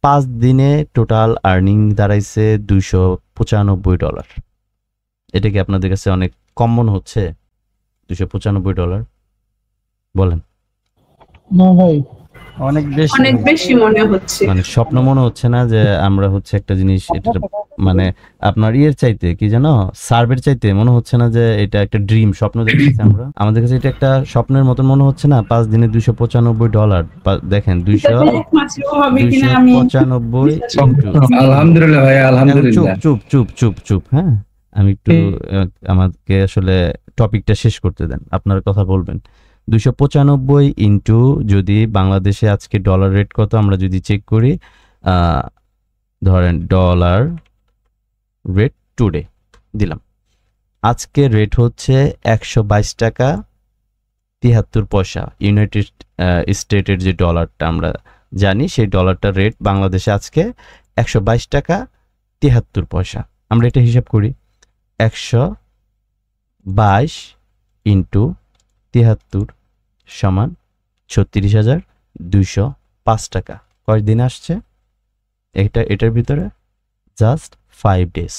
5 দিনে total earning দাঁড়াইছে $295। এটা কি আপনাদের কাছে অনেক কম মনে হচ্ছে? $295 বলেন। না ভাই, অনেক বেশি অনেক বেশি মনে হচ্ছে। মানে স্বপ্ন মনে হচ্ছে না যে আমরা হচ্ছে একটা জিনিস এটা মানে আপনার ইয়ের চাইতে কি জানো সার্ভের চাইতে মনে হচ্ছে না যে এটা একটা ড্রিম স্বপ্ন দেখতেছি আমরা? আমাদের কাছে এটা একটা স্বপ্নের মতন মনে হচ্ছে না? 5 দিনে $295 দেখেন 295 আলহামদুলিল্লাহ ভাই, আলহামদুলিল্লাহ। চুপ চুপ চুপ চুপ হ্যাঁ, আমি একটু আমাকে আসলে টপিকটা শেষ করতে দেন, আপনার কথা বলবেন। 295 ইন্টু যদি বাংলাদেশে আজকে ডলার রেট কত আমরা যদি চেক করি, ধরেন ডলার রেট টুডে দিলাম, আজকে রেট হচ্ছে 122 টাকা 73 পয়সা। ইউনাইটেড স্টেটের যে ডলারটা আমরা জানি সেই ডলারটার রেট বাংলাদেশে আজকে 122 টাকা 73 পয়সা। আমরা এটা হিসাব করি 122 ইন্টু 73 সমান 36,205 টাকা। কয় দিন আসছে এটার ভিতরে? Just 5 days.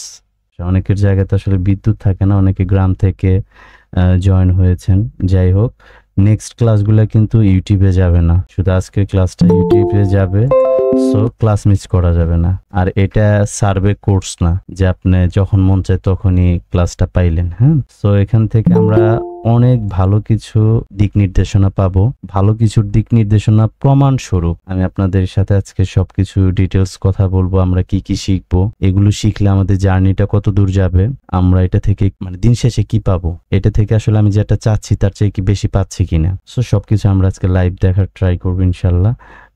অনেকের জায়গাতে আসলে বিদ্যুৎ থাকে না, অনেকে গ্রাম থেকে জয়েন হয়েছেন। যাই হোক, নেক্সট ক্লাসগুলো কিন্তু ইউটিউবে যাবে না, শুধু আজকের ক্লাসটা ইউটিউবে যাবে, সো ক্লাস মিস করা যাবে না। আর এটা সার্ভে কোর্স না যে আপনি যখন মন চায় তখনই ক্লাসটা পাইলেন। হ্যাঁ, সো এখান থেকে আমরা অনেক ভালো কিছু দিক নির্দেশনা পাবো, ভালো কিছুর দিক নির্দেশনা প্রমাণ স্বরূপ আমি আপনাদের সাথে আজকে সবকিছু ডিটেলস কথা বলবো। আমরা কি কি শিখবো, এগুলো শিখলে আমাদের জার্নিটা কত দূর যাবে, আমরা এটা থেকে মানে দিন শেষে কি পাবো, এটা থেকে আসলে আমি যেটা চাচ্ছি তার চেয়ে কি বেশি পাচ্ছি কিনা। সো সবকিছু আমরা আজকে লাইভ দেখার ট্রাই করবো ইনশাল্লাহ।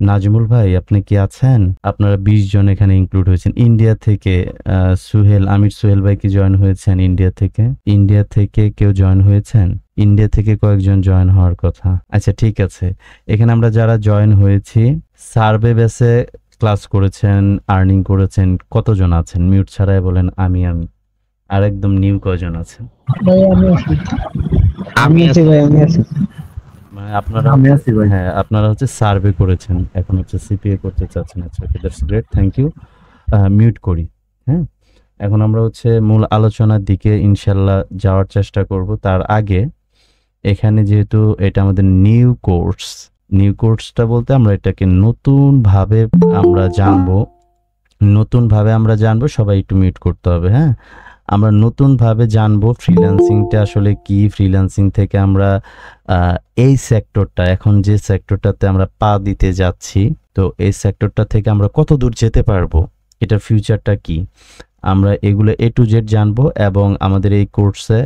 নাজমুল ভাই আপনি কি আছেন? আপনারা 20 জন এখানে ইনক্লুড হয়েছেন। ইন্ডিয়া থেকে সুহেল, আমির সুহেল ভাই কি জয়েন হয়েছেন ইন্ডিয়া থেকে? ইন্ডিয়া থেকে কেউ জয়েন হয়েছেন? ইন্ডিয়া থেকে কয়েকজন জয়েন হওয়ার কথা। আচ্ছা ঠিক আছে, এখানে আমরা যারা জয়েন হয়েছি সার্ভে বেসে ক্লাস করেছেন, আর্নিং করেছেন, কতজন আছেন? মিউট ছাড়াই বলেন আমি। আর একদম নিউ কয়জন আছেন? ভাই আমি আছি ভাই, আমি আছি। মানে আপনারা হ্যাঁ আপনারা হচ্ছে সার্ভে করেছেন, এখন হচ্ছে সিপিএ করতে চাচ্ছেন। আচ্ছা okay, that's great, thank you. Mute করি। হ্যাঁ, এখন আমরা হচ্ছে মূল আলোচনার দিকে ইনশাল্লাহ যাওয়ার চেষ্টা করব। তার আগে এখানে যেহেতু এটা আমাদের নিউ কোর্সটা বলতে আমরা এটাকে নতুনভাবে আমরা জানবো। সবাই একটু মিউট করতে হবে। হ্যাঁ, আমরা নতুনভাবে জানবো ফ্রিল্যান্সিংটা আসলে কি, ফ্রিল্যান্সিং থেকে আমরা এই সেক্টরটা, এখন যে সেক্টরটাতে আমরা পা দিতে যাচ্ছি, তো এই সেক্টরটা থেকে আমরা কত দূর যেতে পারবো, এটার ফিউচারটা কি, আমরা এগুলো A to Z জানবো। এবং আমাদের এই কোর্সে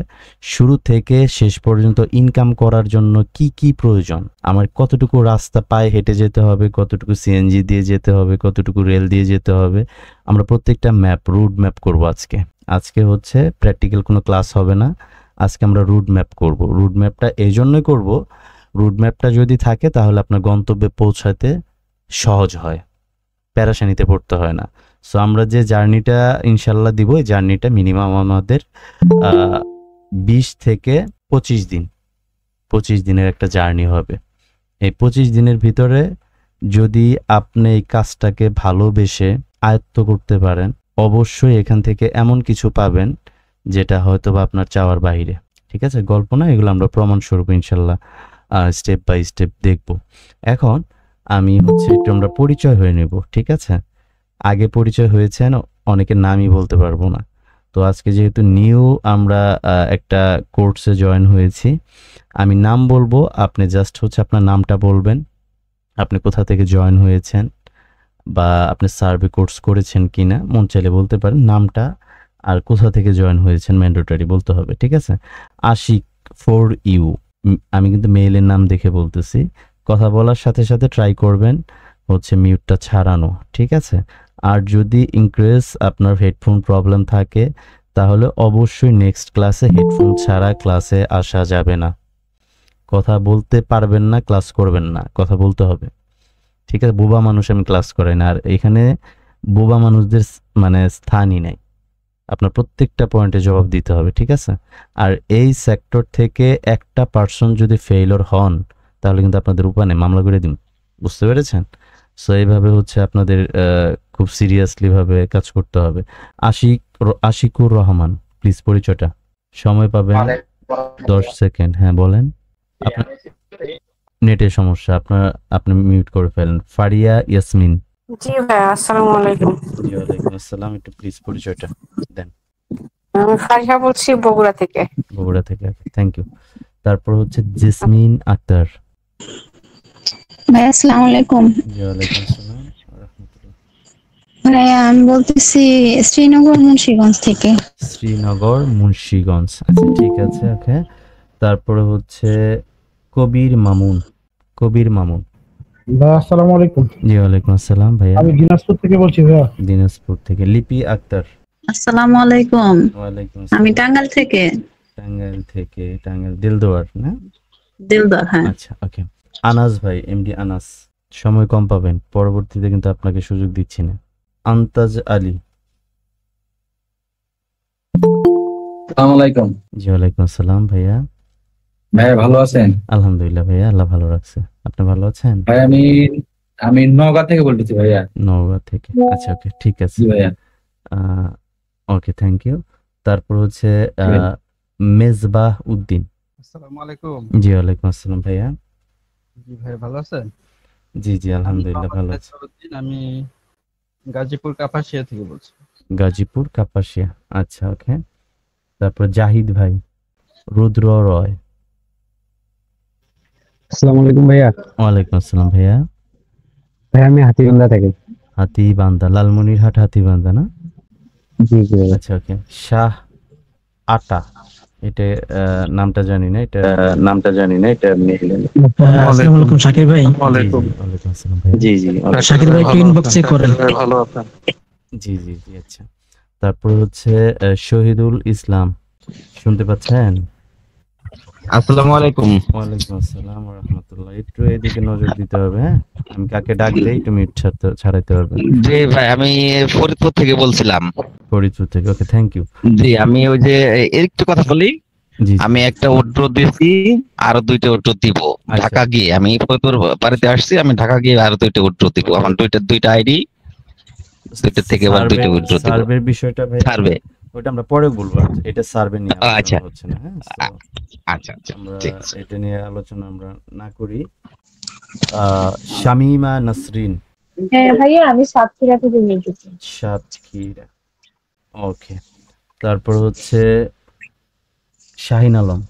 শুরু থেকে শেষ পর্যন্ত ইনকাম করার জন্য কি কি প্রয়োজন, আমার কতটুকু রাস্তা পায়ে হেঁটে যেতে হবে, কতটুকু সিএনজি দিয়ে যেতে হবে, কতটুকু রেল দিয়ে যেতে হবে, আমরা প্রত্যেকটা রুট ম্যাপ করবো। আজকে হচ্ছে প্র্যাকটিক্যাল কোনো ক্লাস হবে না, আজকে আমরা রুট ম্যাপ করব। রুট ম্যাপটা এই জন্যই করব, রুট ম্যাপটা যদি থাকে তাহলে আপনার গন্তব্যে পৌঁছাতে সহজ হয়, প্যারাশানিতে পড়তে হয় না। সো আমরা যে জার্নিটা ইনশাল্লাহ দিব, এই জার্নিটা মিনিমাম আমাদের 20 থেকে 25 দিনের একটা জার্নি হবে। এই 25 দিনের ভিতরে যদি আপনি এই কাজটাকে ভালোবেসে আয়ত্ত করতে পারেন, অবশ্যই এখান থেকে এমন কিছু পাবেন যেটা হয়তো বা আপনার চাওয়ার বাইরে। ঠিক আছে, গল্প না, এগুলো আমরা প্রমাণ স্বরূপ ইনশাল্লাহ স্টেপ বাই স্টেপ দেখব। এখন আমি হচ্ছে একটু আমরা পরিচয় হয়ে নেব। ঠিক আছে, আগে পরিচয় হয়েছেন, অনেকের নামই বলতে পারবো না। তো আজকে যেহেতু নিউ আমরা একটা কোর্সে জয়েন হয়েছি, আমি নাম বলবো, আপনি জাস্ট হচ্ছে আপনার নামটা বলবেন, আপনি কোথা থেকে জয়েন হয়েছেন বা আপনি সার্ভে কোর্স করেছেন কিনা, মন চাইলে বলতে পারেন নামটা, আর কোথা থেকে জয়েন হয়েছেন ম্যান্ডেটরি বলতে হবে। ঠিক আছে, আশিক ফর ইউ, আমি কিন্তু মেইলের নাম দেখে বলতেছি। কথা বলার সাথে সাথে ট্রাই করবেন হচ্ছে মিউটটা ছাড়ানো। ঠিক আছে, আর যদি ইনকেস আপনার হেডফোন প্রবলেম থাকে তাহলে অবশ্যই নেক্সট ক্লাসে হেডফোন ছাড়া ক্লাসে আসা যাবে না। কথা বলতে পারবেন না, ক্লাস করবেন না, কথা বলতে হবে। ঠিক আছে, বোবা মানুষ আমি ক্লাস করাই না, আর এখানে বোবা মানুষদের মানে স্থানই নাই, আপনার প্রত্যেকটা পয়েন্টে জবাব দিতে হবে। ঠিক আছে, আর এই সেক্টর থেকে একটা পার্সন যদি ফেইলর হন তাহলে কিন্তু আপনাদের উপায় নেই, মামলা করে দিন, বুঝতে পেরেছেন? সো এইভাবে হচ্ছে আপনাদের খুব সিরিয়াসলি ভাবে কাজ করতে হবে। আশিকুর রহমান, প্লিজ পরিচয়টা। সময় পাবেন 10 সেকেন্ড। হ্যাঁ বলেন। আপনার নেটের সমস্যা, আপনি মিউট করে ফেলেন। ফারিয়া ইয়াসমিন। জি ভাই, আসসালামু আলাইকুম। জি ওয়ালাইকুম আসসালাম, একটু প্লিজ পরিচয়টা দেন। আমি ফারিহা বলছি বগুড়া থেকে। বগুড়া থেকে, থ্যাংক ইউ। তারপর হচ্ছে জেসমিন আক্তার। ভাই আসসালামু আলাইকুম। জি ওয়ালাইকুম আসসালাম রাহমাতুল্লাহ। ভাই আমি বলতেছি শ্রীনগর মুন্সিগঞ্জ থেকে। শ্রীনগর মুন্সিগঞ্জ, আচ্ছা ঠিক আছে, ওকে। তারপরে হচ্ছে কবির মামুন। ভাই আসসালামু আলাইকুম। জি ওয়ালাইকুম আসসালাম ভাইয়া। আমি দিনাজপুর থেকে বলছি ভাইয়া। দিনাজপুর থেকে লিপি আক্তার। আসসালামু আলাইকুম। ওয়ালাইকুম আমি আসসালাম। টাঙ্গাইল থেকে। টাঙ্গাইল দিলদোয়ার না? দিলদার, হ্যাঁ। আচ্ছা ওকে। আনাস ভাই, এমডি আনাস। সময় কম পাবেন, পরবর্তীতে কিন্তু আপনাকে সুযোগ দিচ্ছি না। আন্তাজ আলী। আসসালামু আলাইকুম জি ওয়ালাইকুম আসসালাম ভাইয়া। ভাইয়া, ভালো আছেন? আলহামদুলিল্লাহ ভাইয়া, আল্লাহ ভালো রাখছে। আপনি ভালো আছেন? ভাই আমি নওগাঁ থেকে বলতেছি ভাইয়া। নওগাঁ থেকে, আচ্ছা ওকে ঠিক আছে। জি ভাইয়া। Okay thank you. তারপর হচ্ছে মেজবাহ উদ্দিন। আসসালামু আলাইকুম। জি ওয়ালাইকুম আসসালাম ভাইয়া। জি ভাই, ভালো আছেন? জি আলহামদুলিল্লাহ ভালো আছি। আমি গাজীপুর কাপাসিয়া থেকে বলছি। গাজীপুর কাপাসিয়া, আচ্ছা ওকে। তারপর জাহিদ ভাই। রুদ্র রয়। আসসালামু আলাইকুম ভাইয়া। ওয়ালাইকুম আসসালাম ভাইয়া। ভাই আমি হাতিবান্ধা থেকে। হাতিবান্ধা, লালমনিরহাট হাতিবান্ধা না? জি জি ভাইয়া। আচ্ছা ওকে। শাহ আটা, এটা নামটা জানি না, এটা আপনি আসসালামু আলাইকুম শাকির ভাই। ওয়ালাইকুম আসসালাম ভাইয়া। জি শাকির ভাই একটু ইনবক্স চেক করেন। ভালো আছেন? জি আচ্ছা। তারপর হচ্ছে শহীদুল ইসলাম, শুনতে পাচ্ছেন? আসসালামু আলাইকুম। ওয়ালাইকুম আসসালাম ওয়া রাহমাতুল্লাহ। একটু এদিকে নজর দিতে হবে, হ্যাঁ। আমি কাকে ডাক দেই একটু মিউট ছাড়াইতে পারবেন। জি ভাই, আমি ফরিদপুর থেকে বলছিলাম। ফরিদপুর থেকে, ওকে থ্যাংক ইউ। জি, আমি ওই যে একটু কথা বলি। জি আমি একটা অটো দিয়েছি, আরো 2টা অটো দিব আচ্ছা। ঢাকা গিয়ে। আমি ফরিদপুর বাড়িতে আসছি, আমি ঢাকা গিয়ে আরো 2টা অটো দিব। আমার দুইটা আইডি, 2টা থেকে আবার 2টা অটো দিব। সার্ভের বিষয়টা ভাই, সার্ভে। ওটা আমরা পরে বলবো। এটা সার্ভে নিয়ে আচ্ছা। আলোচনা হচ্ছে না, হ্যাঁ। So, আচ্ছা আমরা ঠিক আছে। এটা নিয়ে আলোচনা আমরা না করি। শামিমা নাসরিন। হ্যাঁ ভাইয়া, আমি সাতক্ষীরা থেকে বলতেছি। সাতক্ষীরা, ওকে। তারপর হচ্ছে শাহিন আলম।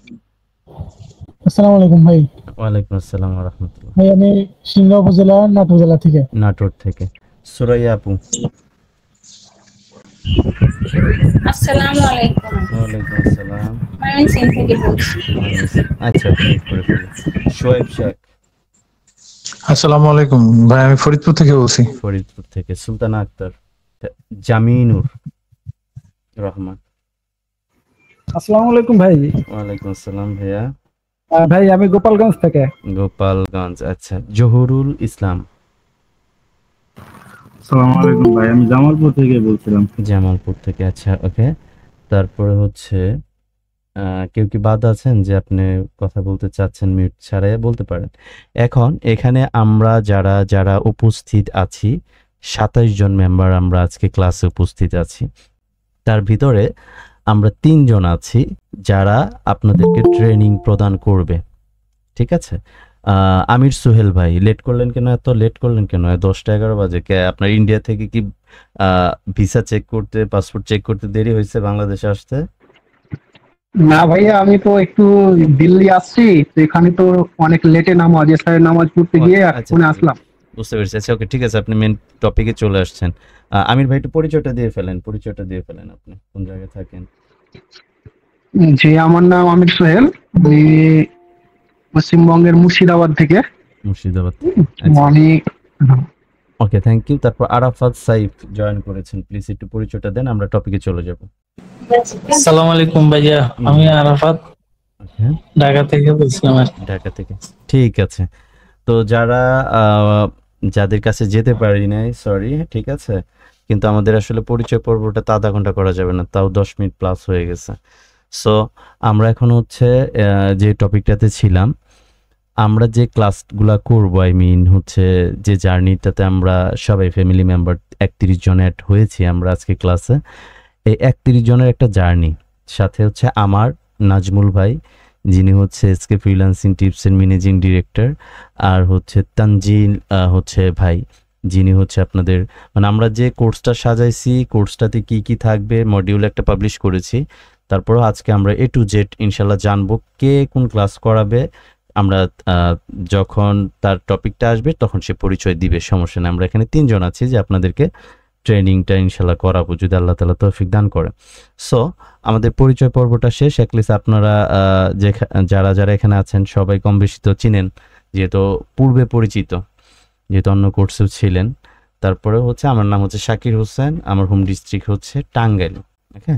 আসসালামু আলাইকুম ভাই। ওয়ালাইকুম আসসালাম ওয়া রাহমাতুল্লাহ। ভাই আমি সিংড়া উপজেলা নাটোর জেলা থেকে। নাটোর থেকে। সুরাইয়া আপু। আসসালামু আলাইকুম। ওয়ালাইকুম আসসালাম। আমি সিং থেকে বলছি। আচ্ছা মিউট করে ফেলি। শোয়েব শেখ। আসসালামু আলাইকুম ভাই, আমি ফরিদপুর থেকে বলছি। ফরিদপুর থেকে। সুলতানা আক্তার। জামিনুর রহমান। আসসালামু আলাইকুম ভাই। ওয়ালাইকুম আসসালাম ভাইয়া। ভাই আমি গোপালগঞ্জ থেকে। গোপালগঞ্জ, আচ্ছা। জহুরুল ইসলাম। আসসালামু আলাইকুম ভাই, আমি জামালপুর থেকে বলছিলাম। জামালপুর থেকে, আচ্ছা ওকে। তারপরে হচ্ছে কেউ কি বাদ আছেন যে আপনি কথা বলতে চাচ্ছেন? মিউট ছাড়াই বলতে পারেন। এখন এখানে আমরা যারা উপস্থিত আছি, 27 জন মেম্বার আমরা আজকে ক্লাসে উপস্থিত আছি। তার ভিতরে আমরা 3 জন আছি যারা আপনাদেরকে ট্রেনিং প্রদান করবে, ঠিক আছে? আমির সোহেল ভাই, লেট করলেন কেন? 10টা 11 বাজে। আপনার ইন্ডিয়া থেকে কি ভিসা চেক করতে, পাসপোর্ট চেক করতে দেরি হয়েছে বাংলাদেশে আসতে? না ভাইয়া, আমি তো একটু দিল্লি আসছি, তো এখানে তো অনেক লেটে নামাজ, এসারের নামাজ পড়তে গিয়ে আচ্ছা, এখন আসলাম। বুঝতে পেরেছি। আচ্ছা ওকে ঠিক আছে, আপনি মেন টপিকে চলে আসছেন। আমির ভাই একটু পরিচয়টা দিয়ে ফেলেন। আপনি কোন জায়গায় থাকেন? জি, আমার নাম আমির সোহেল। আমি পশ্চিমবঙ্গের মুর্শিদাবাদ থেকে। মুর্শিদাবাদ থেকে, আচ্ছা আমি ওকে থ্যাংক ইউ। তারপর আরাফাত সাইফ জয়েন করেছেন, প্লিজ একটু পরিচয়টা দেন, আমরা টপিকে চলে যাব। আসসালামু আলাইকুম ভাইয়া, আমি আরাফাত ওকে, ঢাকা থেকে বলছিলাম। ঢাকা থেকে, ঠিক আছে। তো যাদের কাছে যেতে পারি নাই, সরি, ঠিক আছে। কিন্তু আমাদের আসলে পরিচয় পর্বটা তো আধা ঘন্টা করা যাবে না, তাও 10 মিনিট প্লাস হয়ে গেছে। সো আমরা এখন হচ্ছে যে টপিকটাতে ছিলাম, আমরা যে ক্লাসগুলা করবো, আই মিন হচ্ছে যে জার্নিটাতে আমরা সবাই ফ্যামিলি মেম্বার 31 জন অ্যাড হয়েছি আমরা আজকে ক্লাসে, এই 31 জনের একটা জার্নি, সাথে হচ্ছে আমার নাজমুল ভাই যিনি হচ্ছে এসকে ফ্রিল্যান্সিং টিপসের ম্যানেজিং ডিরেক্টর, আর হচ্ছে তানজিল হচ্ছে ভাই যিনি হচ্ছে আপনাদের মানে আমরা যে কোর্সটা সাজাইছি কোর্সটাতে কি কি থাকবে মডিউল একটা পাবলিশ করেছি, তারপরও আজকে আমরা A to Z ইনশাল্লাহ জানবো কে কোন ক্লাস করাবে। আমরা যখন তার টপিকটা আসবে তখন সে পরিচয় দিবে, সমস্যা নেই। আমরা এখানে 3 জন আছি যে আপনাদেরকে ট্রেনিংটা ইনশাল্লাহ করাবো যদি আল্লাহ তাআলা তৌফিক দান করে। সো আমাদের পরিচয় পর্বটা শেষ। অ্যাটলিস্ট আপনারা যারা যারা এখানে আছেন সবাই কম বেশি তো চিনেন, যেহেতু পূর্বে পরিচিত, যেহেতু অন্য কোর্সেও ছিলেন। তারপরে হচ্ছে আমার নাম হচ্ছে শাকির হোসেন, আমার হোম ডিস্ট্রিক্ট হচ্ছে টাঙ্গাইল। ওকে,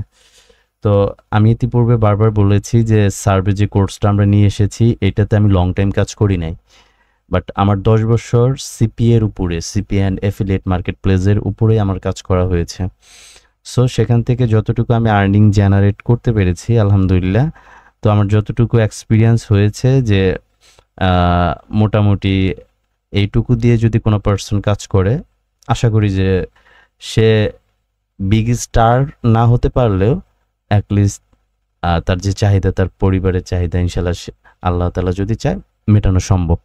তো আমি ইতিপূর্বে বারবার বলেছি যে সার্ভে যে কোর্সটা আমরা নিয়ে এসেছি এটাতে আমি লং টাইম কাজ করি নাই, বাট আমার 10 বছর সিপিএ এর উপরে, সিপিএ অ্যান্ড অ্যাফিলিয়েট মার্কেট প্লেসের উপরে আমার কাজ করা হয়েছে। সো সেখান থেকে যতটুকু আমি আর্নিং জেনারেট করতে পেরেছি আলহামদুলিল্লাহ, তো আমার যতটুকু এক্সপিরিয়েন্স হয়েছে যে মোটামুটি এইটুকু দিয়ে যদি কোনো পার্সন কাজ করে, আশা করি যে সে বিগ স্টার না হতে পারলেও অ্যাটলিস্ট তার যে চাহিদা, তার পরিবারের চাহিদা ইনশাল্লাহ আল্লাহ তাআলা যদি চায় মেটানো সম্ভব।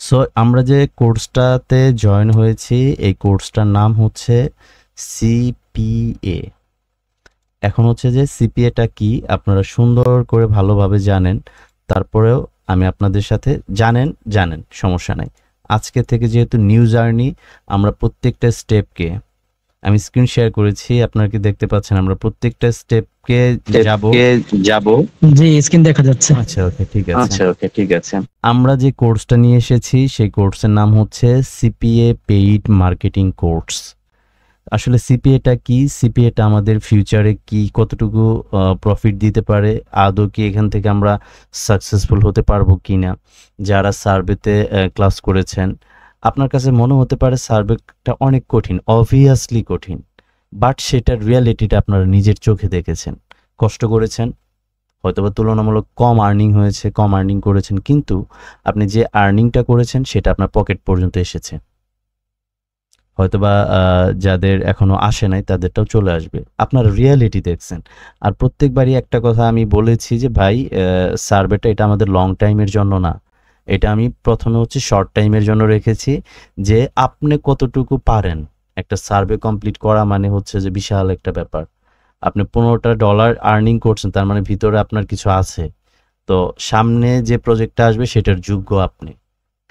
সো আমরা যে কোর্সটাতে জয়েন হয়েছি এই কোর্সটার নাম হচ্ছে সিপিএ। এখন হচ্ছে যে সিপিএটা কি আপনারা সুন্দর করে ভালোভাবে জানেন, তারপরেও আমি আপনাদের সাথে জানেন সমস্যা নাই। আজকে থেকে যেহেতু নিউ জার্নি, আমরা প্রত্যেকটা স্টেপকে আমি স্ক্রিন শেয়ার করেছি, আপনারা কি দেখতে পাচ্ছেন? আমরা প্রত্যেকটা স্টেপকে যাব। জি, স্ক্রিন দেখা যাচ্ছে। আচ্ছা ওকে ঠিক আছে। আমরা যে কোর্সটা নিয়ে এসেছি সেই কোর্সের নাম হচ্ছে সিপিএ পেইড মার্কেটিং কোর্স। আসলে সিপিএটা কি? সিপিএটা আমাদের ফিউচারে কি কতটুকু প্রফিট দিতে পারে, আদৌ কি এখান থেকে আমরা সাকসেসফুল হতে পারবো কিনা। যারা সার্ভেতে ক্লাস করেছেন আপনার কাছে মনে হতে পারে সার্ভেটা অনেক কঠিন, অবভিয়াসলি কঠিন, বাট সেটার রিয়ালিটিটা আপনারা নিজের চোখে দেখেছেন, কষ্ট করেছেন, হয়তোবা তুলনামূলক কম আর্নিং হয়েছে, কম আর্নিং করেছেন, কিন্তু আপনি যে আর্নিংটা করেছেন সেটা আপনার পকেট পর্যন্ত এসেছে। হয়তোবা যাদের এখনো আসে নাই তাদেরটাও চলে আসবে, আপনার রিয়ালিটি দেখছেন। আর প্রত্যেকবারই একটা কথা আমি বলেছি যে ভাই সার্ভেটা এটা আমাদের লং টাইমের জন্য না, এটা আমি প্রথমে হচ্ছে শর্ট টাইমের জন্য রেখেছি, যে আপনি কতটুকু পারেন। একটা সার্ভে কমপ্লিট করা মানে হচ্ছে যে বিশাল একটা ব্যাপার। আপনি $15 আর্নিং করছেন, তার মানে ভিতরে আপনার কিছু আছে, তো সামনে যে প্রজেক্টটা আসবে সেটার যোগ্য আপনি।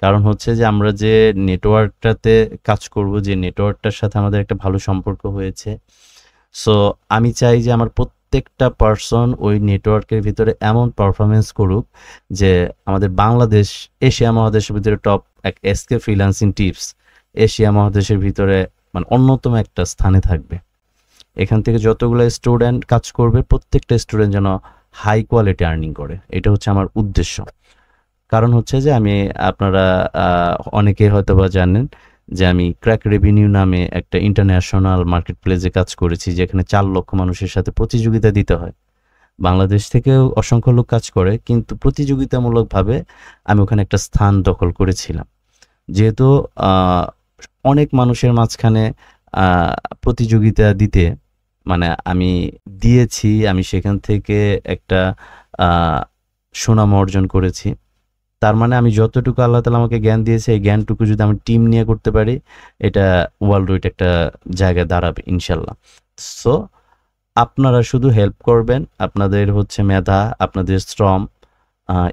কারণ হচ্ছে যে আমরা যে নেটওয়ার্কটাতে কাজ করব, যে নেটওয়ার্কটার সাথে আমাদের একটা ভালো সম্পর্ক হয়েছে, সো আমি চাই যে আমার প্রত্যেকটা পার্সন ওই নেটওয়ার্কের ভিতরে এমন পারফরমেন্স করুক যে আমাদের বাংলাদেশ এশিয়া মহাদেশের ভিতরে টপ এক এসকে ফ্রিল্যান্সিং টিপস এশিয়া মহাদেশের ভিতরে মানে অন্যতম একটা স্থানে থাকবে। এখান থেকে যতগুলো স্টুডেন্ট কাজ করবে প্রত্যেকটা স্টুডেন্ট যেন হাই কোয়ালিটি আর্নিং করে, এটা হচ্ছে আমার উদ্দেশ্য। কারণ হচ্ছে যে আমি আপনারা অনেকে হয়তো বা জানেন যে আমি ক্র্যাক রেভিনিউ নামে একটা ইন্টারন্যাশনাল মার্কেট প্লেসে কাজ করেছি, যেখানে 4 লক্ষ মানুষের সাথে প্রতিযোগিতা দিতে হয়। বাংলাদেশ থেকেও অসংখ্য লোক কাজ করে, কিন্তু প্রতিযোগিতামূলকভাবে আমি ওখানে একটা স্থান দখল করেছিলাম। যেহেতু অনেক মানুষের মাঝখানে প্রতিযোগিতা দিতে মানে আমি দিয়েছি, আমি সেখান থেকে একটা সুনাম অর্জন করেছি। তার মানে আমি যতটুকু আল্লাহ তাআলা আমাকে জ্ঞান দিয়েছে এই জ্ঞানটুকু যদি আমি টিম নিয়ে করতে পারি, এটা ওয়ার্ল্ড ওয়াইড একটা জায়গায় দাঁড়াবে ইনশাল্লাহ। সো আপনারা শুধু হেল্প করবেন, আপনাদের হচ্ছে মেধা, আপনাদের শ্রম,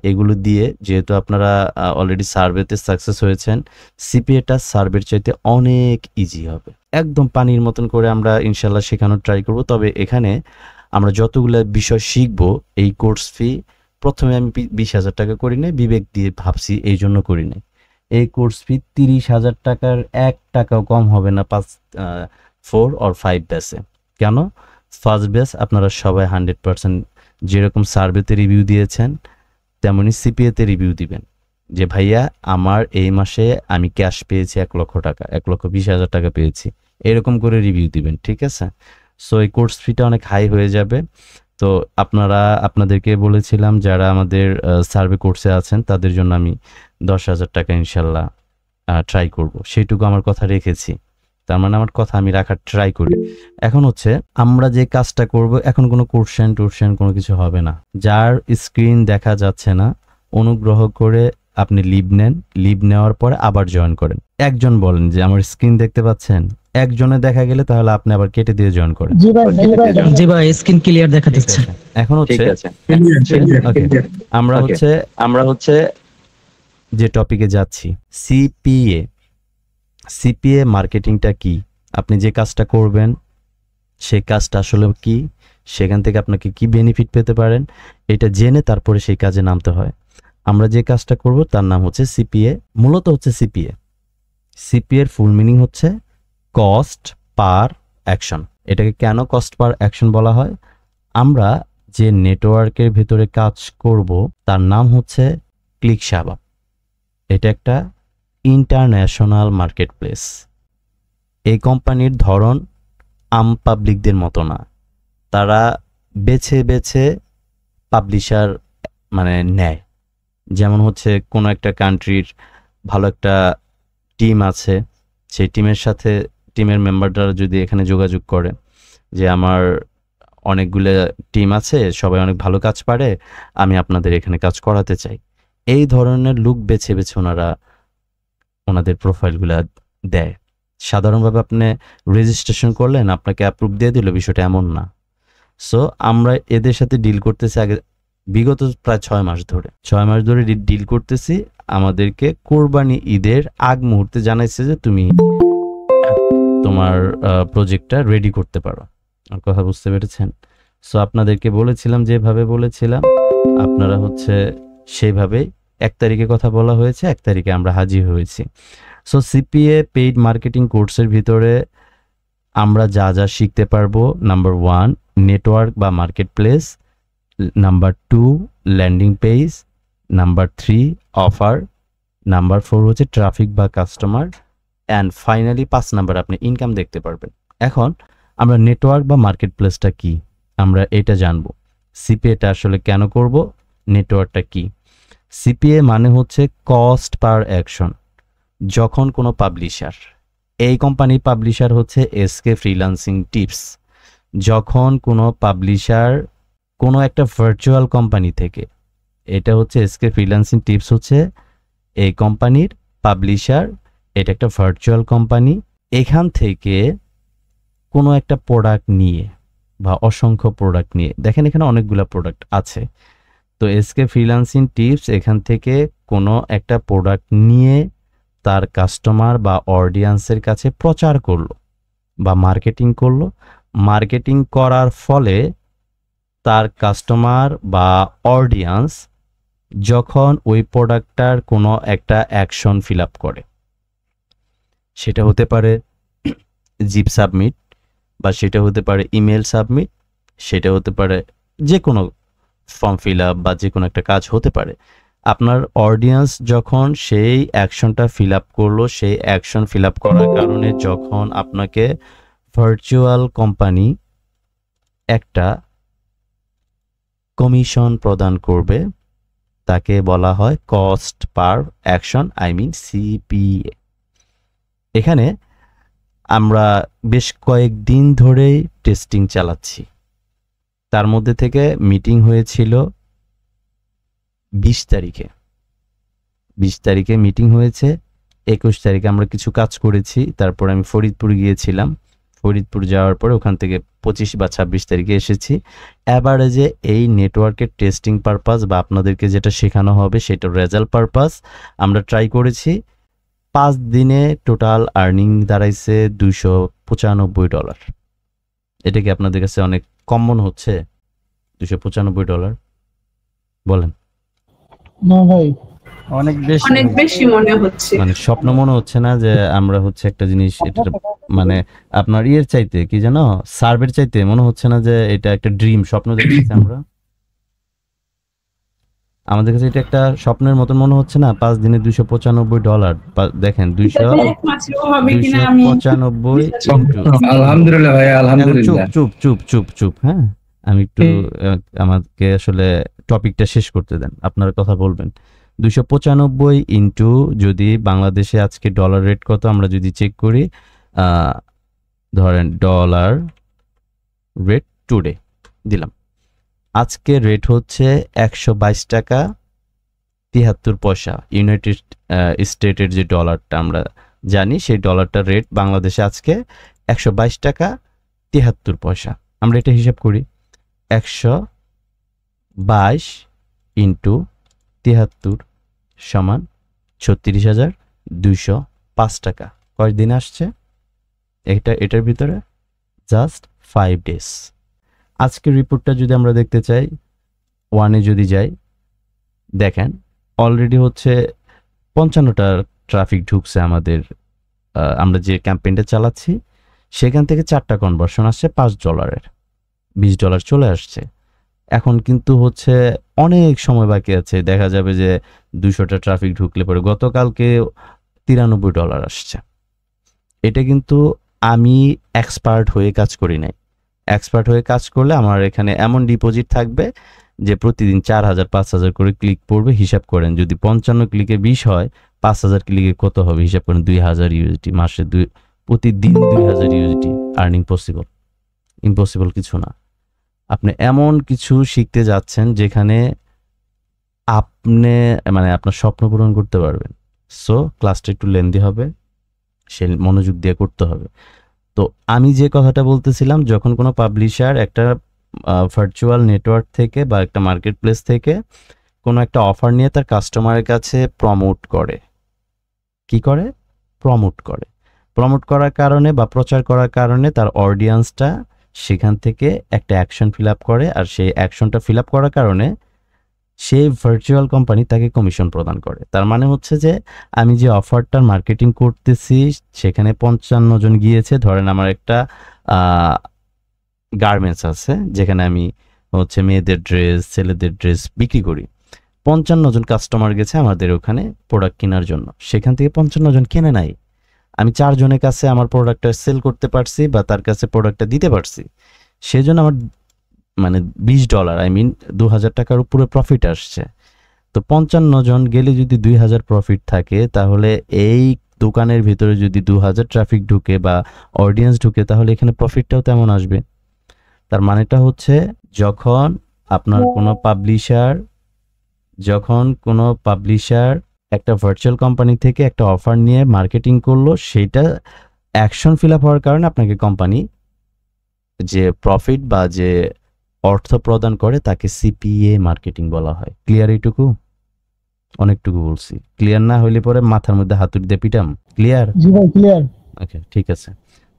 এগুলো দিয়ে, যেহেতু আপনারা অলরেডি সার্ভেতে সাকসেস হয়েছেন, সিপিএটা সার্ভের চাইতে অনেক ইজি হবে। একদম পানির মতন করে আমরা ইনশাল্লাহ শেখানোর ট্রাই করব। তবে এখানে আমরা যতগুলো বিষয় শিখবো, এই কোর্স ফি প্রথমে আমি 20,000 টাকা করি নাই, বিবেক দিয়ে ভাবছি এই জন্য করি নাই। এই কোর্স ফি 30,000 টাকার 1 টাকাও কম হবে না 4 or 5 ব্যাচে। কেন? ফার্স্ট ব্যাচ আপনারা সবাই 100% যেরকম সার্ভেতে রিভিউ দিয়েছেন তেমনি সিপিএতে রিভিউ দিবেন যে ভাইয়া আমার এই মাসে আমি ক্যাশ পেয়েছি 1 লক্ষ টাকা, 1,20,000 টাকা পেয়েছি, এরকম করে রিভিউ দিবেন, ঠিক আছে? সো এই কোর্স ফিটা অনেক হাই হয়ে যাবে। তো আপনাদেরকে বলেছিলাম যারা আমাদের সার্ভে কোর্সে আছেন তাদের জন্য আমি 10,000 টাকা ইনশাল্লাহ ট্রাই করব, সেইটুকু আমার কথা রেখেছি। তার মানে আমার কথা আমি রাখার ট্রাই করি। এখন হচ্ছে আমরা যে কাজটা করব, এখন কোনো কোশ্চেন কোনো কিছু হবে না। যার স্ক্রিন দেখা যাচ্ছে না অনুগ্রহ করে আপনি লিভ নেন, লিভ নেওয়ার পরে আবার জয়েন করেন। একজন বলেন যে আমার স্ক্রিন দেখতে পাচ্ছেন, একজনে দেখা গেলে তাহলে আপনি আবার কেটে দিয়ে জয়েন করেন। জি ভাই স্ক্রিন ক্লিয়ার দেখা দিচ্ছে। এখন হচ্ছে Okay, আমরা হচ্ছে যে টপিকে যাচ্ছি, সিপিএ মার্কেটিংটা কি, আপনি যে কাজটা করবেন সেই কাজটা আসলে কি, সেখান থেকে আপনাকে কি বেনিফিট পেতে পারেন, এটা জেনে তারপরে সেই কাজে নামতে হয়। আমরা যে কাজটা করব তার নাম হচ্ছে সিপিএ। মূলত হচ্ছে সিপিএর ফুল মিনিং হচ্ছে কস্ট পার অ্যাকশন। এটাকে কেন কস্ট পার অ্যাকশন বলা হয়? আমরা যে নেটওয়ার্কের ভিতরে কাজ করব তার নাম হচ্ছে ক্লিকশাবা। এটা একটা ইন্টারন্যাশনাল মার্কেটপ্লেস। এই কোম্পানির ধরন পাবলিকদের মতো না, তারা বেছে বেছে পাবলিশার মানে নেয়। যেমন হচ্ছে কোনো একটা কান্ট্রির ভালো একটা টিম আছে, সেই টিমের মেম্বাররা যদি এখানে যোগাযোগ করে যে আমার অনেকগুলো টিম আছে, সবাই অনেক ভালো কাজ পারে, আমি আপনাদের এখানে কাজ করাতে চাই, এই ধরনের লোক বেছে বেছে ওনাদের প্রোফাইলগুলো দেয়। সাধারণভাবে আপনি রেজিস্ট্রেশন করলেন, আপনাকে অ্যাপ্রুভ দিয়ে দিল, বিষয়টা এমন না। সো আমরা এদের সাথে ডিল করতেছি আগে বিগত প্রায় 6 মাস ধরে ডিল করতেছি। আমাদেরকে কোরবানি ঈদের আগ মুহূর্তে জানাইছে যে তুমি তোমার প্রজেক্টটা রেডি করতে পারো। আমার কথা বুঝতে পেরেছেন? সো আপনাদেরকে বলেছিলাম, যেভাবে বলেছিলাম আপনারা হচ্ছে সেইভাবে 1 তারিখে কথা বলা হয়েছে, 1 তারিখে আমরা হাজির হয়েছি। সো সিপিএ পেইড মার্কেটিং কোর্সের ভিতরে আমরা যা যা শিখতে পারবো, নাম্বার 1 নেটওয়ার্ক বা market place, number 2 landing page, number 3 offer, number 4 হচ্ছে ট্রাফিক বা কাস্টমার, অ্যান্ড ফাইনালি 5 নাম্বার আপনি ইনকাম দেখতে পারবেন। এখন আমরা নেটওয়ার্ক বা মার্কেট প্লেসটা কি আমরা এটা জানবো, সিপিএটা আসলে কেন করব, নেটওয়ার্কটা কি। সিপিএ মানে হচ্ছে কস্ট পার অ্যাকশন। যখন কোনো পাবলিশার, এই কোম্পানির পাবলিশার হচ্ছে এসকে ফ্রিল্যান্সিং টিপস, যখন কোনো পাবলিশার কোনো একটা ভার্চুয়াল কোম্পানি থেকে, এটা হচ্ছে এসকে ফ্রিল্যান্সিং টিপস হচ্ছে এই কোম্পানির পাবলিশার, এটা একটা ভার্চুয়াল কোম্পানি, এখান থেকে কোনো একটা প্রোডাক্ট নিয়ে বা অসংখ্য প্রোডাক্ট নিয়ে, দেখেন এখানে অনেকগুলো প্রোডাক্ট আছে, তো এসকে ফ্রিল্যান্সিং টিপস এখান থেকে কোনো একটা প্রোডাক্ট নিয়ে তার কাস্টমার বা অডিয়েন্সের কাছে প্রচার করলো বা মার্কেটিং করলো। মার্কেটিং করার ফলে তার কাস্টমার বা অডিয়েন্স যখন ওই প্রোডাক্টটার কোনো একটা অ্যাকশন ফিল আপ করে, সেটা হতে পারে জিপ সাবমিট, বা সেটা হতে পারে ইমেল সাবমিট, সেটা হতে পারে যে কোনো ফর্ম ফিল আপ বা যে কোনো একটা কাজ হতে পারে। আপনার অডিয়েন্স যখন সেই অ্যাকশনটা ফিল আপ করলো, সেই অ্যাকশন ফিল আপ করার কারণে যখন আপনাকে ভার্চুয়াল কোম্পানি একটা কমিশন প্রদান করবে, তাকে বলা হয় cost per action, I mean CPA. এখানে আমরা বেশ কয়েকদিন ধরেই টেস্টিং চালাচ্ছি, তার মধ্যে থেকে মিটিং হয়েছিল 20 তারিখে, 20 তারিখে মিটিং হয়েছে, 21 তারিখে আমরা কিছু কাজ করেছি, তারপর আমি ফরিদপুর গিয়েছিলাম, ফরিদপুর যাওয়ার পরে ওখান থেকে 25 বা 26 তারিখে এসেছি। অ্যাভারেজে এই নেটওয়ার্কের টেস্টিং পারপাস বা আপনাদেরকে যেটা শেখানো হবে সেটা রেজাল্ট পারপাস আমরা ট্রাই করেছি। 5 দিনে টোটাল আর্নিং দাঁড়াইছে $295। এটা কি আপনাদের কাছে অনেক কম মনে হচ্ছে? $295 বলেন? না ভাই অনেক বেশি মনে হচ্ছে। মানে স্বপ্ন মনে হচ্ছে না যে আমরা হচ্ছে একটা জিনিস, এটা মানে আপনার ইয়ের চাইতে কি জানো, সার্ভের চাইতে মনে হচ্ছে না যে এটা একটা ড্রিম, স্বপ্ন দেখতেছি আমরা, আমাদের কাছে এটা একটা স্বপ্নের মতন মনে হচ্ছে না? 5 দিনে $295, দেখেন 295 আলহামদুলিল্লাহ ভাইয়া, আলহামদুলিল্লাহ। চুপ, হ্যাঁ আমি একটু আমাকে আসলে টপিকটা শেষ করতে দেন, আপনারা কথা বলবেন। 295 ইন্টু যদি বাংলাদেশে আজকে ডলার রেট কত আমরা যদি চেক করি, ধরেন ডলার রেট টুডে দিলাম, আজকে রেট হচ্ছে 122 টাকা 73 পয়সা। ইউনাইটেড স্টেটের যে ডলারটা আমরা জানি সেই ডলারটার রেট বাংলাদেশে আজকে 122 টাকা 73 পয়সা। আমরা এটা হিসাব করি, 122 ইন্টু 73 সমান 36,205 টাকা। কয় দিন আসছে এটার ভিতরে? Just 5 days. আজকের রিপোর্টটা যদি আমরা দেখতে চাই, 1-এ যদি যাই, দেখেন অলরেডি হচ্ছে 55টা ট্রাফিক ঢুকছে আমাদের, আমরা যে ক্যাম্পেইনটা চালাচ্ছি সেখান থেকে 4টা কনভার্সন আসছে $5, $20 চলে আসছে। এখন কিন্তু হচ্ছে অনেক সময় বাকি আছে, দেখা যাবে যে 200টা ট্রাফিক ঢুকলে পরে গতকালকে $93 আসছে। এটা কিন্তু আমি এক্সপার্ট হয়ে কাজ করি নাই। এক্সপার্ট হয়ে কাজ করলে আমার এখানে এমন ডিপোজিট থাকবে যে প্রতিদিন 4,000 5,000 করে ক্লিক পড়বে। হিসাব করেন যদি 55 ক্লিকে 20 হয়, 5,000 ক্লিকে কত হবে হিসাব করেন, 2,000 USD মাসে, প্রতিদিন 2,000 USD আর্নিং পসিবল? ইম্পসিবল কিছু না। আপনি এমন কিছু শিখতে যাচ্ছেন যেখানে আপনি মানে আপনার স্বপ্ন পূরণ করতে পারবেন। সো ক্লাসটা একটু লেন্দি হবে, সে মনোযোগ দিয়ে করতে হবে। তো আমি যে কথাটা বলতেছিলাম, যখন কোনো পাবলিশার একটা ভার্চুয়াল নেটওয়ার্ক থেকে বা একটা মার্কেট প্লেস থেকে কোনো একটা অফার নিয়ে তার কাস্টমারের কাছে প্রমোট করে, কি করে? প্রমোট করে। প্রমোট করার কারণে বা প্রচার করার কারণে তার অডিয়েন্সটা সেখান থেকে একটা অ্যাকশন ফিল আপ করে, আর সেই অ্যাকশনটা ফিল আপ করার কারণে সেই ভার্চুয়াল কোম্পানি তাকে কমিশন প্রদান করে। তার মানে হচ্ছে যে আমি যে অফারটার মার্কেটিং করতেছি সেখানে 55 জন গিয়েছে, ধরেন আমার একটা গার্মেন্টস আছে যেখানে আমি হচ্ছে মেয়েদের ড্রেস ছেলেদের ড্রেস বিক্রি করি, 55 জন কাস্টমার গেছে আমাদের ওখানে প্রোডাক্ট কেনার জন্য, সেখান থেকে 55 জন কেনে নাই, আমি 4 জনের কাছে আমার প্রোডাক্টটা সেল করতে পারছি বা তার কাছে প্রোডাক্টটা দিতে পারছি, সেজন্য আমার মানে $20 আই মিন 2,000 টাকার উপরে প্রফিট আসছে। তো 55 জন গেলে যদি 2,000 প্রফিট থাকে, তাহলে এই দোকানের ভিতরে যদি 2,000 ট্রাফিক ঢুকে বা অডিয়েন্স ঢুকে, তাহলে এখানে প্রফিটটাও তেমন আসবে। তার মানেটা হচ্ছে যখন আপনার কোনো পাবলিশার একটা ভার্চুয়াল কোম্পানি থেকে একটা অফার নিয়ে মার্কেটিং করলো, সেটা অ্যাকশন ফিল আপ হওয়ার কারণে আপনাকে কোম্পানি যে প্রফিট বা যে অর্থ প্রদান করে তাকে সিপিএ মার্কেটিং বলা হয়। ক্লিয়ার? এইটুকু? অনেকটুকু বলছি। ক্লিয়ার না হইলে পরে মাথার মধ্যে হাতুড়ি দিয়ে পিটাম। ক্লিয়ার? জি ভাই ক্লিয়ার। ওকে, ঠিক আছে।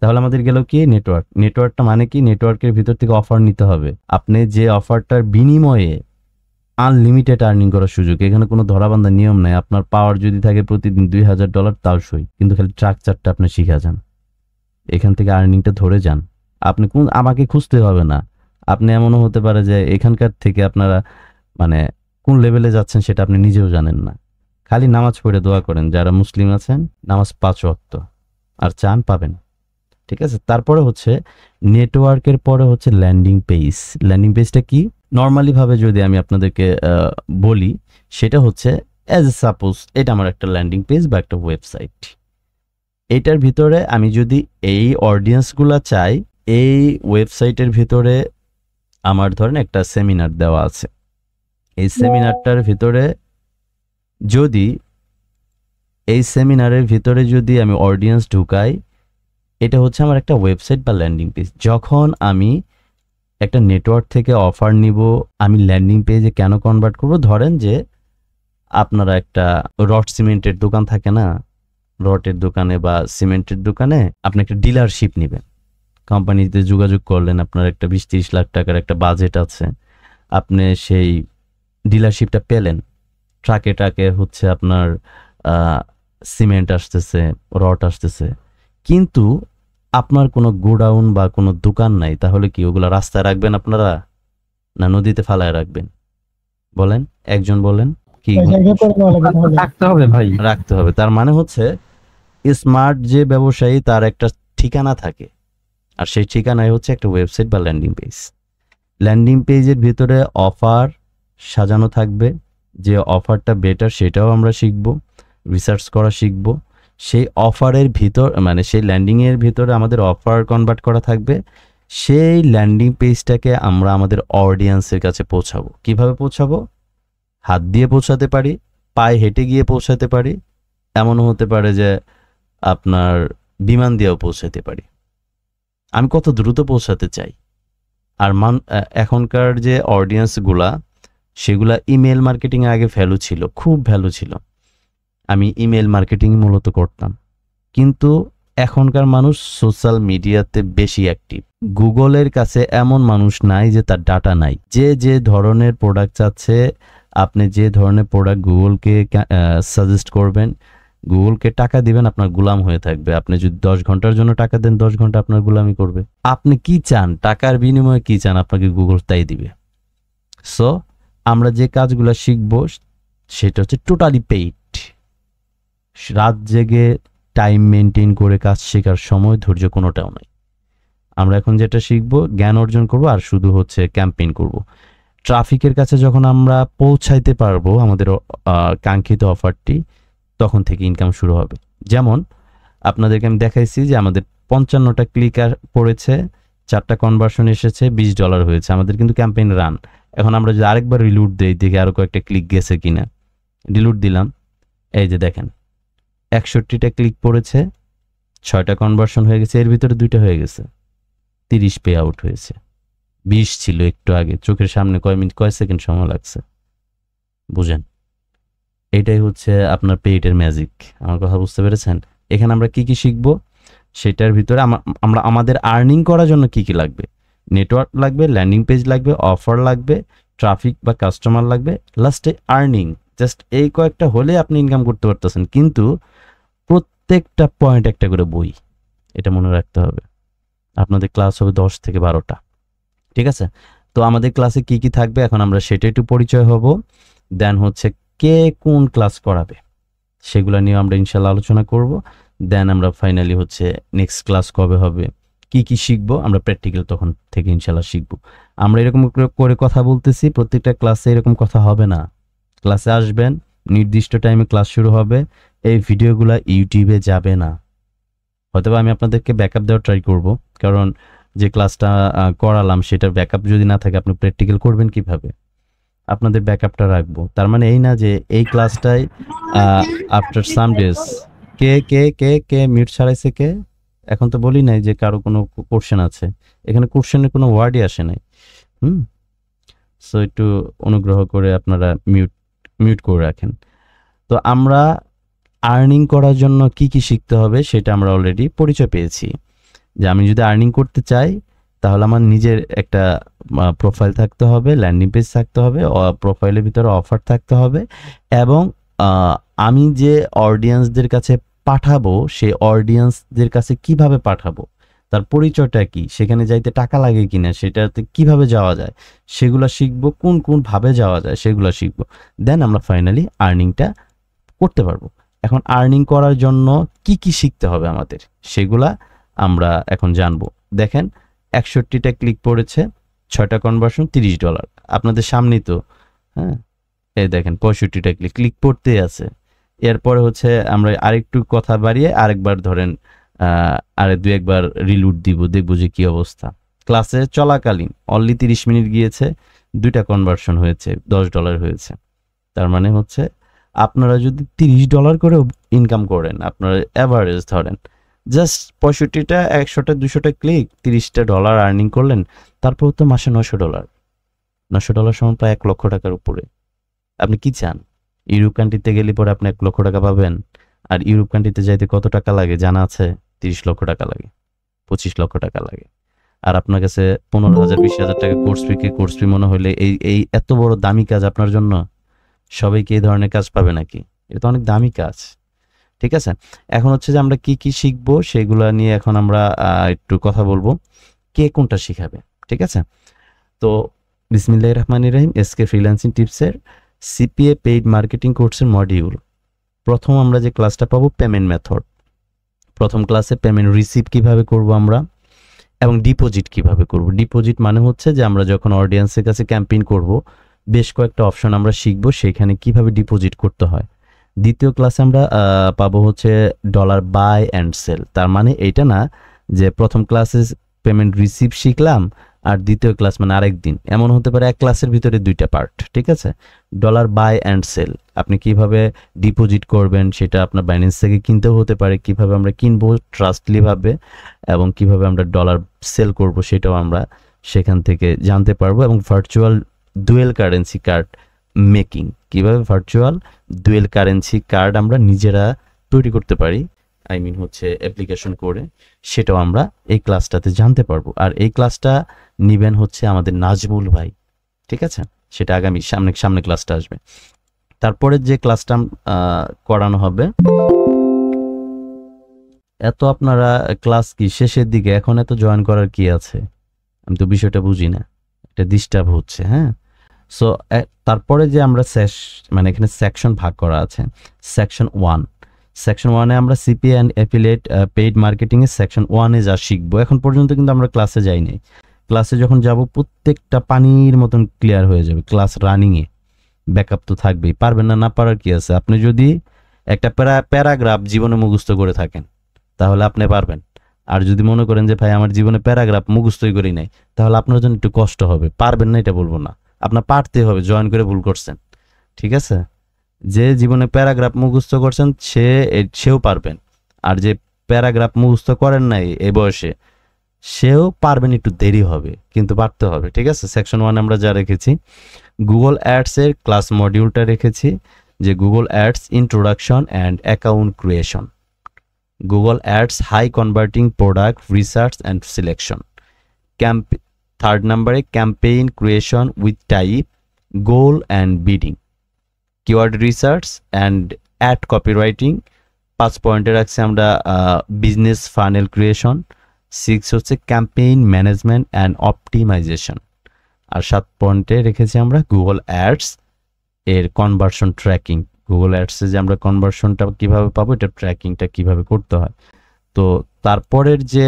তাহলে আমাদের গেল কি নেটওয়ার্ক। নেটওয়ার্কটা মানে কি? নেটওয়ার্কের ভিতর থেকে অফার নিতে হবে। আপনি যে অফারটার বিনিময়ে আনলিমিটেড আর্নিং করার সুযোগ, এখানে কোনো ধরাবান্ধা নিয়ম নাই। আপনার পাওয়ার যদি থাকে প্রতিদিন $2,000 তাও সই, কিন্তু খালি স্ট্রাকচারটা আপনি শিখা যান, এখান থেকে আর্নিংটা ধরে যান। আপনি আমাকে খুঁজতে হবে না। আপনি এমনও হতে পারে যে এখানকার থেকে আপনারা মানে কোন লেভেলে যাচ্ছেন সেটা আপনি নিজেও জানেন না। খালি নামাজ পড়ে দোয়া করেন, যারা মুসলিম আছেন নামাজ 5 ওয়াক্ত, আর চান পাবেন। ঠিক আছে? তারপরে হচ্ছে নেটওয়ার্কের পরে হচ্ছে ল্যান্ডিং পেজ। ল্যান্ডিং পেজটা কি? নর্মালি ভাবে যদি আমি আপনাদেরকে বলি, সেটা হচ্ছে অ্যাজ এ সাপোজ এটা আমার একটা ল্যান্ডিং পেজ বা একটা ওয়েবসাইট। এটার ভিতরে আমি যদি এই অডিয়েন্সগুলো চাই, এই ওয়েবসাইটের ভিতরে আমার ধরেন একটা সেমিনার দেওয়া আছে, এই সেমিনারটার ভিতরে যদি এই সেমিনারের ভিতরে যদি আমি অডিয়েন্স ঢুকাই, এটা হচ্ছে আমার একটা ওয়েবসাইট বা ল্যান্ডিং পেজ। যখন আমি একটা নেটওয়ার্ক থেকে অফার নিব, আমি ল্যান্ডিং পেজে কেন কনভার্ট করব? ধরেন যে আপনারা একটা রড সিমেন্টের দোকান থাকে না, রডের দোকানে বা সিমেন্টের দোকানে আপনি একটা ডিলারশিপ নেবেন, কোম্পানিতে যোগাযোগ করলেন, আপনার একটা 20-30 লাখ টাকার একটা বাজেট আছে, আপনি সেই ডিলারশিপটা পেলেন, ট্রাকে হচ্ছে আপনার সিমেন্ট আসতেছে, রড আসতেছে, কিন্তু আপনার কোনো গোডাউন বা কোনো দোকান নাই, তাহলে কি ওগুলা রাস্তায় রাখবেন আপনারা, না নদীতে ফালায় রাখবেন? বলেন, একজন বলেন। কি রাখতে হবে ভাই, রাখতে হবে। তার মানে হচ্ছে স্মার্ট যে ব্যবসায়ী তার একটা ঠিকানা থাকে, আর সেই ঠিকানায় হচ্ছে একটা ওয়েবসাইট বা ল্যান্ডিং পেজ। ল্যান্ডিং পেজের ভিতরে অফার সাজানো থাকবে, যে অফারটা বেটার সেটাও আমরা শিখব, রিসার্চ করা শিখব। সেই অফারের ভিতর মানে সেই ল্যান্ডিংয়ের ভিতরে আমাদের অফার কনভার্ট করা থাকবে। সেই ল্যান্ডিং পেজটাকে আমরা আমাদের অডিয়েন্সের কাছে পৌঁছাবো। কিভাবে পৌঁছাবো? হাত দিয়ে পৌঁছাতে পারি, পায়ে হেঁটে গিয়ে পৌঁছাতে পারি, এমনও হতে পারে যে আপনার বিমান দিয়েও পৌঁছাতে পারি। আমি কত দ্রুত পৌঁছাতে চাই। আর এখনকার যে অডিয়েন্সগুলা সেগুলা ইমেল মার্কেটিং আগে ভ্যালু ছিল, খুব ভ্যালু ছিল। আমি ইমেল মার্কেটিং মূলত করতাম, কিন্তু এখনকার মানুষ সোশ্যাল মিডিয়াতে বেশি অ্যাক্টিভ। গুগলের কাছে এমন মানুষ নাই যে তার ডাটা নাই। যে যে ধরনের প্রোডাক্ট চাচ্ছে, আপনি যে ধরনের প্রোডাক্ট গুগলকে সাজেস্ট করবেন, গুগলকে টাকা দিবেন, আপনার গোলাম হয়ে থাকবে। আপনি যদি 10 ঘন্টার জন্য টাকা দেন, 10 ঘন্টা আপনার গোলামি করবে। আপনি কি চান, টাকার বিনিময়ে কি চান, আপনাকে গুগল তাই দিবে। সো আমরা যে কাজগুলো শিখবো সেটা হচ্ছে টোটালি পেইড। রাত জেগে টাইম মেনটেন করে কাজ শেখার সময় ধৈর্য কোনোটাও নাই। আমরা এখন যেটা শিখবো, জ্ঞান অর্জন করব আর শুধু হচ্ছে ক্যাম্পেইন করব। ট্রাফিকের কাছে যখন আমরা পৌঁছাইতে পারবো আমাদের কাঙ্ক্ষিত অফারটি, তখন থেকে ইনকাম শুরু হবে। যেমন আপনাদেরকে আমি দেখাইছি যে আমাদের 55টা ক্লিক পড়েছে, 4টা কনভার্সন এসেছে, $20 হয়েছে। আমাদের কিন্তু ক্যাম্পেইন রান। এখন আমরা যদি আরেকবার রিলুট দেই, দেখি আরো কয়েকটা ক্লিক গেছে কিনা। রিলুট দিলাম, এই যে দেখেন 61টা ক্লিক পড়েছে, 6টা কনভার্সন হয়ে গেছে, এর ভিতরে 2টা হয়ে গেছে, 30 পে আউট হয়েছে। 20 ছিল একটু আগে, চোখের সামনে কয় সেকেন্ড সময় লাগছে, বুঝেন? এটাই হচ্ছে আপনার পেইডের ম্যাজিক। আমার কথা বুঝতে পেরেছেন? এখানে আমরা কি কি শিখবো সেটার ভিতরে আমরা আমাদের আর্নিং করার জন্য কি কি লাগবে, নেটওয়ার্ক লাগবে, ল্যান্ডিং পেজ লাগবে, অফার লাগবে, ট্রাফিক বা কাস্টমার লাগবে, লাস্টে আর্নিং। জাস্ট এই কয়েকটা হলে আপনি ইনকাম করতে পারতেছেন, কিন্তু প্রত্যেকটা পয়েন্ট একটা করে বই, এটা মনে রাখতে হবে। আপনাদের ক্লাস হবে 10 থেকে 12টা, ঠিক আছে? তো আমাদের ক্লাসে কি কি থাকবে এখন আমরা সেটা একটু পরিচয় হব। দেন হচ্ছে কে কোন ক্লাস করাবে সেগুলো নিয়ে আমরা ইনশাল্লাহ আলোচনা করব। দেন আমরা ফাইনালি হচ্ছে নেক্সট ক্লাস কবে হবে, কি কি শিখবো, আমরা প্র্যাকটিক্যাল তখন থেকে ইনশাল্লাহ শিখবো। আমরা এরকম করে কথা বলতেছি, প্রত্যেকটা ক্লাসে এরকম কথা হবে না। ক্লাসে আসবেন, নির্দিষ্ট টাইমে ক্লাস শুরু হবে, এই ভিডিওগুলো ইউটিউবে যাবে না। হয়তোবা আমি আপনাদেরকে ব্যাকআপ দেওয়ার ট্রাই করব, কারণ যে ক্লাসটা করালাম সেটার ব্যাকআপ যদি না থাকে আপনি প্র্যাকটিক্যাল করবেন কিভাবে? আপনাদের ব্যাকআপটা রাখবো। তার মানে এই না যে এই ক্লাসটাই আফটার সাম ডেজ কে কে কে কে মিউট ছাড়াইছে কে? এখন তো বলি নাই যে কারো কোনো কোশ্চেন আছে, এখানে কোশ্চেনের কোনো ওয়ার্ডই আসে নাই। সো একটু অনুগ্রহ করে আপনারা মিউট করে রাখেন। তো আমরা আর্নিং করার জন্য কি কি শিখতে হবে সেটা আমরা অলরেডি পরিচয় পেয়েছি। যে আমি যদি আর্নিং করতে চাই তাহলে আমার নিজের একটা প্রোফাইল থাকতে হবে, ল্যান্ডিং পেজ থাকতে হবে, প্রোফাইলের ভিতরে অফার থাকতে হবে, এবং আমি যে অডিয়েন্সদের কাছে পাঠাবো সেই অডিয়েন্সদের কাছে কিভাবে পাঠাবো, তার পরিচয়টা কি, সেখানে যাইতে টাকা লাগে কিনা, সেটাতে কিভাবে যাওয়া যায় সেগুলো শিখবো, কোন কোন ভাবে যাওয়া যায় সেগুলো শিখবো। দেন আমরা ফাইনালি আর্নিংটা করতে পারবো। এখন আর্নিং করার জন্য কি কি শিখতে হবে আমাদের সেগুলা আমরা এখন জানবো। দেখেন 61টা ক্লিক পড়েছে, 6টা কনভার্সন, $30 আপনাদের সামনেই তো। হ্যাঁ, এই দেখেন 65টা ক্লিক পড়তেই আছে। এরপরে হচ্ছে আমরা আরেকটু কথা বাড়িয়ে আরেকবার ধরেন আরে 2-1বার রিলুট দিব, দেখবো যে কি অবস্থা। ক্লাসে চলাকালীন অনলি 30 মিনিট গিয়েছে, 2টা কনভার্সন হয়েছে, $10 হয়েছে। তার মানে হচ্ছে আপনারা যদি $30 করে ইনকাম করেন, আপনারা অ্যাভারেজ ধরেন জাস্ট 65টা 100টা 200টা ক্লিক, $30 আর্নিং করলেন, তারপর তো মাসে $900 সমান প্রায় $1 লক্ষ টাকার উপরে। আপনি কি চান? ইউরোপ কান্ট্রিতে গেলে পরে আপনি $1 লক্ষ টাকা পাবেন। আর ইউরোপ কান্ট্রিতে যাইতে কত টাকা লাগে জানা আছে? 30 লক্ষ টাকা লাগে, 25 লক্ষ টাকা লাগে। আর আপনার কাছে 15,000 20,000 টাকা কোর্স ফি মনে হলে এই এত বড় দামি কাজ আপনার জন্য, সবাই কি এই ধরনের কাজ পাবে নাকি? এটা তো অনেক দামি কাজ, ঠিক আছে? এখন হচ্ছে যে আমরা কি কি শিখবো সেগুলো নিয়ে এখন আমরা একটু কথা বলবো, কে কোনটা শিখাবে, ঠিক আছে? তো বিসমিল্লাহির রহমানির রহিম, এসকে ফ্রিল্যান্সিং টিপসের সিপিএ পেইড মার্কেটিং কোর্সের মডিউল প্রথম আমরা যে ক্লাসটা পাবো পেমেন্ট মেথড। প্রথম ক্লাসে পেমেন্ট রিসিভ কিভাবে করব আমরা, এবং ডিপোজিট কিভাবে করব। ডিপোজিট মানে হচ্ছে যে আমরা যখন অডিয়েন্সের কাছে ক্যাম্পেইন করব, বেশ কয়েকটা অপশন আমরা শিখব সেখানে কিভাবে ডিপোজিট করতে হয়। দ্বিতীয় ক্লাসে আমরা পাবো হচ্ছে ডলার বাই অ্যান্ড সেল। তার মানে এইটা না যে প্রথম ক্লাসে পেমেন্ট রিসিভ শিখলাম আর দ্বিতীয় ক্লাস মানে আরেক দিন, এমন হতে পারে এক ক্লাসের ভিতরে দুইটা পার্ট, ঠিক আছে। ডলার বাই অ্যান্ড সেল, আপনি কিভাবে ডিপোজিট করবেন সেটা আপনার বাইন্যান্স থেকে কিনতেও হতে পারে, কিভাবে আমরা কিনবো ট্রাস্টলি ভাবে এবং কিভাবে আমরা ডলার সেল করব সেটাও আমরা সেখান থেকে জানতে পারবো। এবং virtual dual currency card making, কিভাবে ভার্চুয়াল ডুয়েল কারেন্সি কার্ড আমরা নিজেরা তৈরি করতে পারি, আই মিন হচ্ছে অ্যাপ্লিকেশন করে, সেটাও আমরা এই ক্লাসটাতে জানতে পারবো। আর এই ক্লাসটা নিবেন হচ্ছে আমাদের নাজমুল ভাই, ঠিক আছে। সেটা আগামী সামনে ক্লাসটা আসবে। তারপরে যে ক্লাসটা করানো হবে, এত আপনারা ক্লাস কি শেষের দিকে, এখন এত জয়েন করার কি আছে, আমি তো বিষয়টা বুঝি না, এটা ডিস্টার্ব হচ্ছে। হ্যাঁ, সো তারপরে যে আমরা মানে এখানে সেকশন ভাগ করা আছে, সেকশন 1, সেকশন 1-এ আমরা সিপিএ অ্যান্ড অ্যাফিলিয়েট পেইড মার্কেটিংয়ে সেকশন 1-এ যা শিখবো, এখন পর্যন্ত কিন্তু আমরা ক্লাসে যাইনি। ক্লাসে যখন যাব প্রত্যেকটা পানির মতন ক্লিয়ার হয়ে যাবে। ক্লাস রানিংয়ে ব্যাকআপ তো থাকবেই, পারবেন না, না পারার কি আছে। আপনি যদি একটা প্যারাগ্রাফ জীবনে মুখস্থ করে থাকেন তাহলে আপনি পারবেন। আর যদি মনে করেন যে ভাই আমার জীবনে প্যারাগ্রাফ মুখস্থই করি নাই, তাহলে আপনার জন্য একটু কষ্ট হবে। পারবেন না এটা বলবো না, আপনার পারতে হবে, জয়েন করে ভুল করছেন, ঠিক আছে। যে জীবনে প্যারাগ্রাফ মুখস্থ করছেন সেও পারবেন, আর যে প্যারাগ্রাফ মুখস্থ করেন নাই এই বয়সে সেও পারবেন, একটু দেরি হবে কিন্তু পারতে হবে, ঠিক আছে। সেকশন 1 আমরা যা রেখেছি, গুগল অ্যাডস এর ক্লাস মডিউলটা রেখেছি, যে Google ads introduction and account creation, Google ads high converting product research and selection, third নাম্বারে campaign creation with type, goal and bidding, keyword research and ad copywriting, 5 পয়েন্টে রাখছি আমরা বিজনেস ফানেল ক্রিয়েশন, 6 হচ্ছে campaign management and optimisation, আর 7 পয়েন্টে রেখেছি আমরা Google ads এর কনভার্সন ট্র্যাকিং। গুগল অ্যাডসে যে আমরা কনভার্সনটা কিভাবে পাবো, এটা ট্র্যাকিংটা কিভাবে করতে হয়। তো তারপরের যে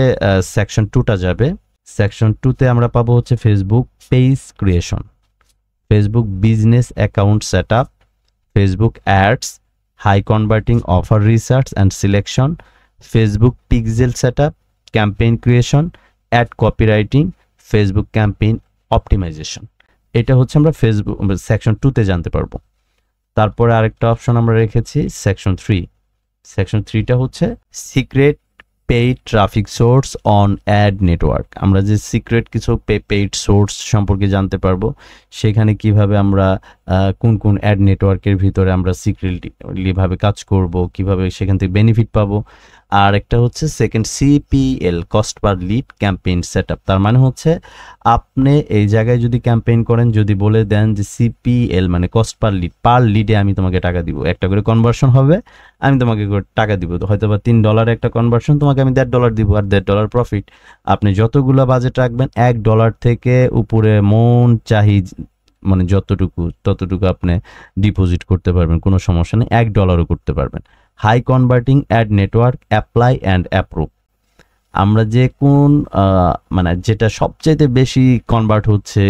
সেকশন 2টা যাবে, সেকশন 2-তে আমরা পাবো হচ্ছে Facebook page creation, Facebook business account set up, Facebook ads high converting offer research and selection, Facebook pixel set up, campaign creation, ad copywriting, Facebook campaign optimisation. এটা হচ্ছে আমরা ফেসবুক সেকশন 2-তে জানতে পারবো। তারপরে আরেকটা অপশন আমরা রেখেছি সেকশন 3। সেকশন 3টা হচ্ছে secret paid traffic source on ad network. আমরা যে সিক্রেট কিছু পেইড সোর্স সম্পর্কে জানতে পারবো, সেখানে কিভাবে আমরা কোন কোন অ্যাড নেটওয়ার্কের ভিতরে আমরা সিক্রেটলি ভাবে কাজ করব, কিভাবে সেখান থেকে বেনিফিট পাবো। আর একটা হচ্ছে second CPL, cost per lead campaign setup. তার মানে হচ্ছে আপনি এই জায়গায় যদি ক্যাম্পেইন করেন, যদি বলে দেন যে সিপিএল মানে কস্ট পার লিডে আমি তোমাকে টাকা দিব, একটা করে কনভার্সন হবে, আমি তোমাকে টাকা দিব, তো হয়তো বা $3 একটা কনভার্সন, তোমাকে আমি $1.5 দিব আর $1.5 প্রফিট। আপনি যতগুলো বাজেট রাখবেন, $1 থেকে উপরে মন চাহি মানে ততটুকু আপনি ডিপোজিট করতে পারবেন, কোনো সমস্যা নেই, $1ও করতে পারবেন। High converting ad network apply and approve, আমরা যে কোন মানে যেটা সবচেয়ে বেশি কনভার্ট হচ্ছে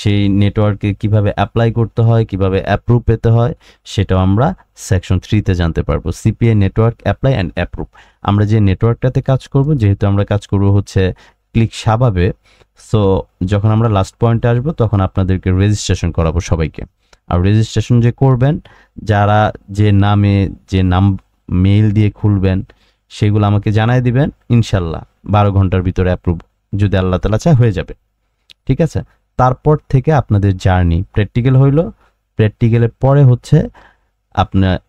সেই নেটওয়ার্কে কিভাবে অ্যাপ্লাই করতে হয়, কিভাবে অ্যাপ্রুভ পেতে হয়, সেটাও আমরা সেকশন 3-তে জানতে পারবো। CPA network apply and approve, আমরা যে নেটওয়ার্কটাতে কাজ করব, যেহেতু আমরা কাজ করব হচ্ছে ক্লিক শাবাবে, সো যখন আমরা লাস্ট পয়েন্টে আসবো তখন আপনাদেরকে রেজিস্ট্রেশন করাবো সবাইকে। আর রেজিস্ট্রেশন যে করবেন, যারা যে নাম মেইল দিয়ে খুলবেন সেগুলো আমাকে জানাই দিবেন, ইনশাল্লাহ 12 ঘন্টার ভিতরে অ্যাপ্রুভ যদি আল্লাহ তাআলা চায় হয়ে যাবে, ঠিক আছে। তারপর থেকে আপনাদের জার্নি প্র্যাকটিক্যাল হইল, প্র্যাকটিক্যালের পরে হচ্ছে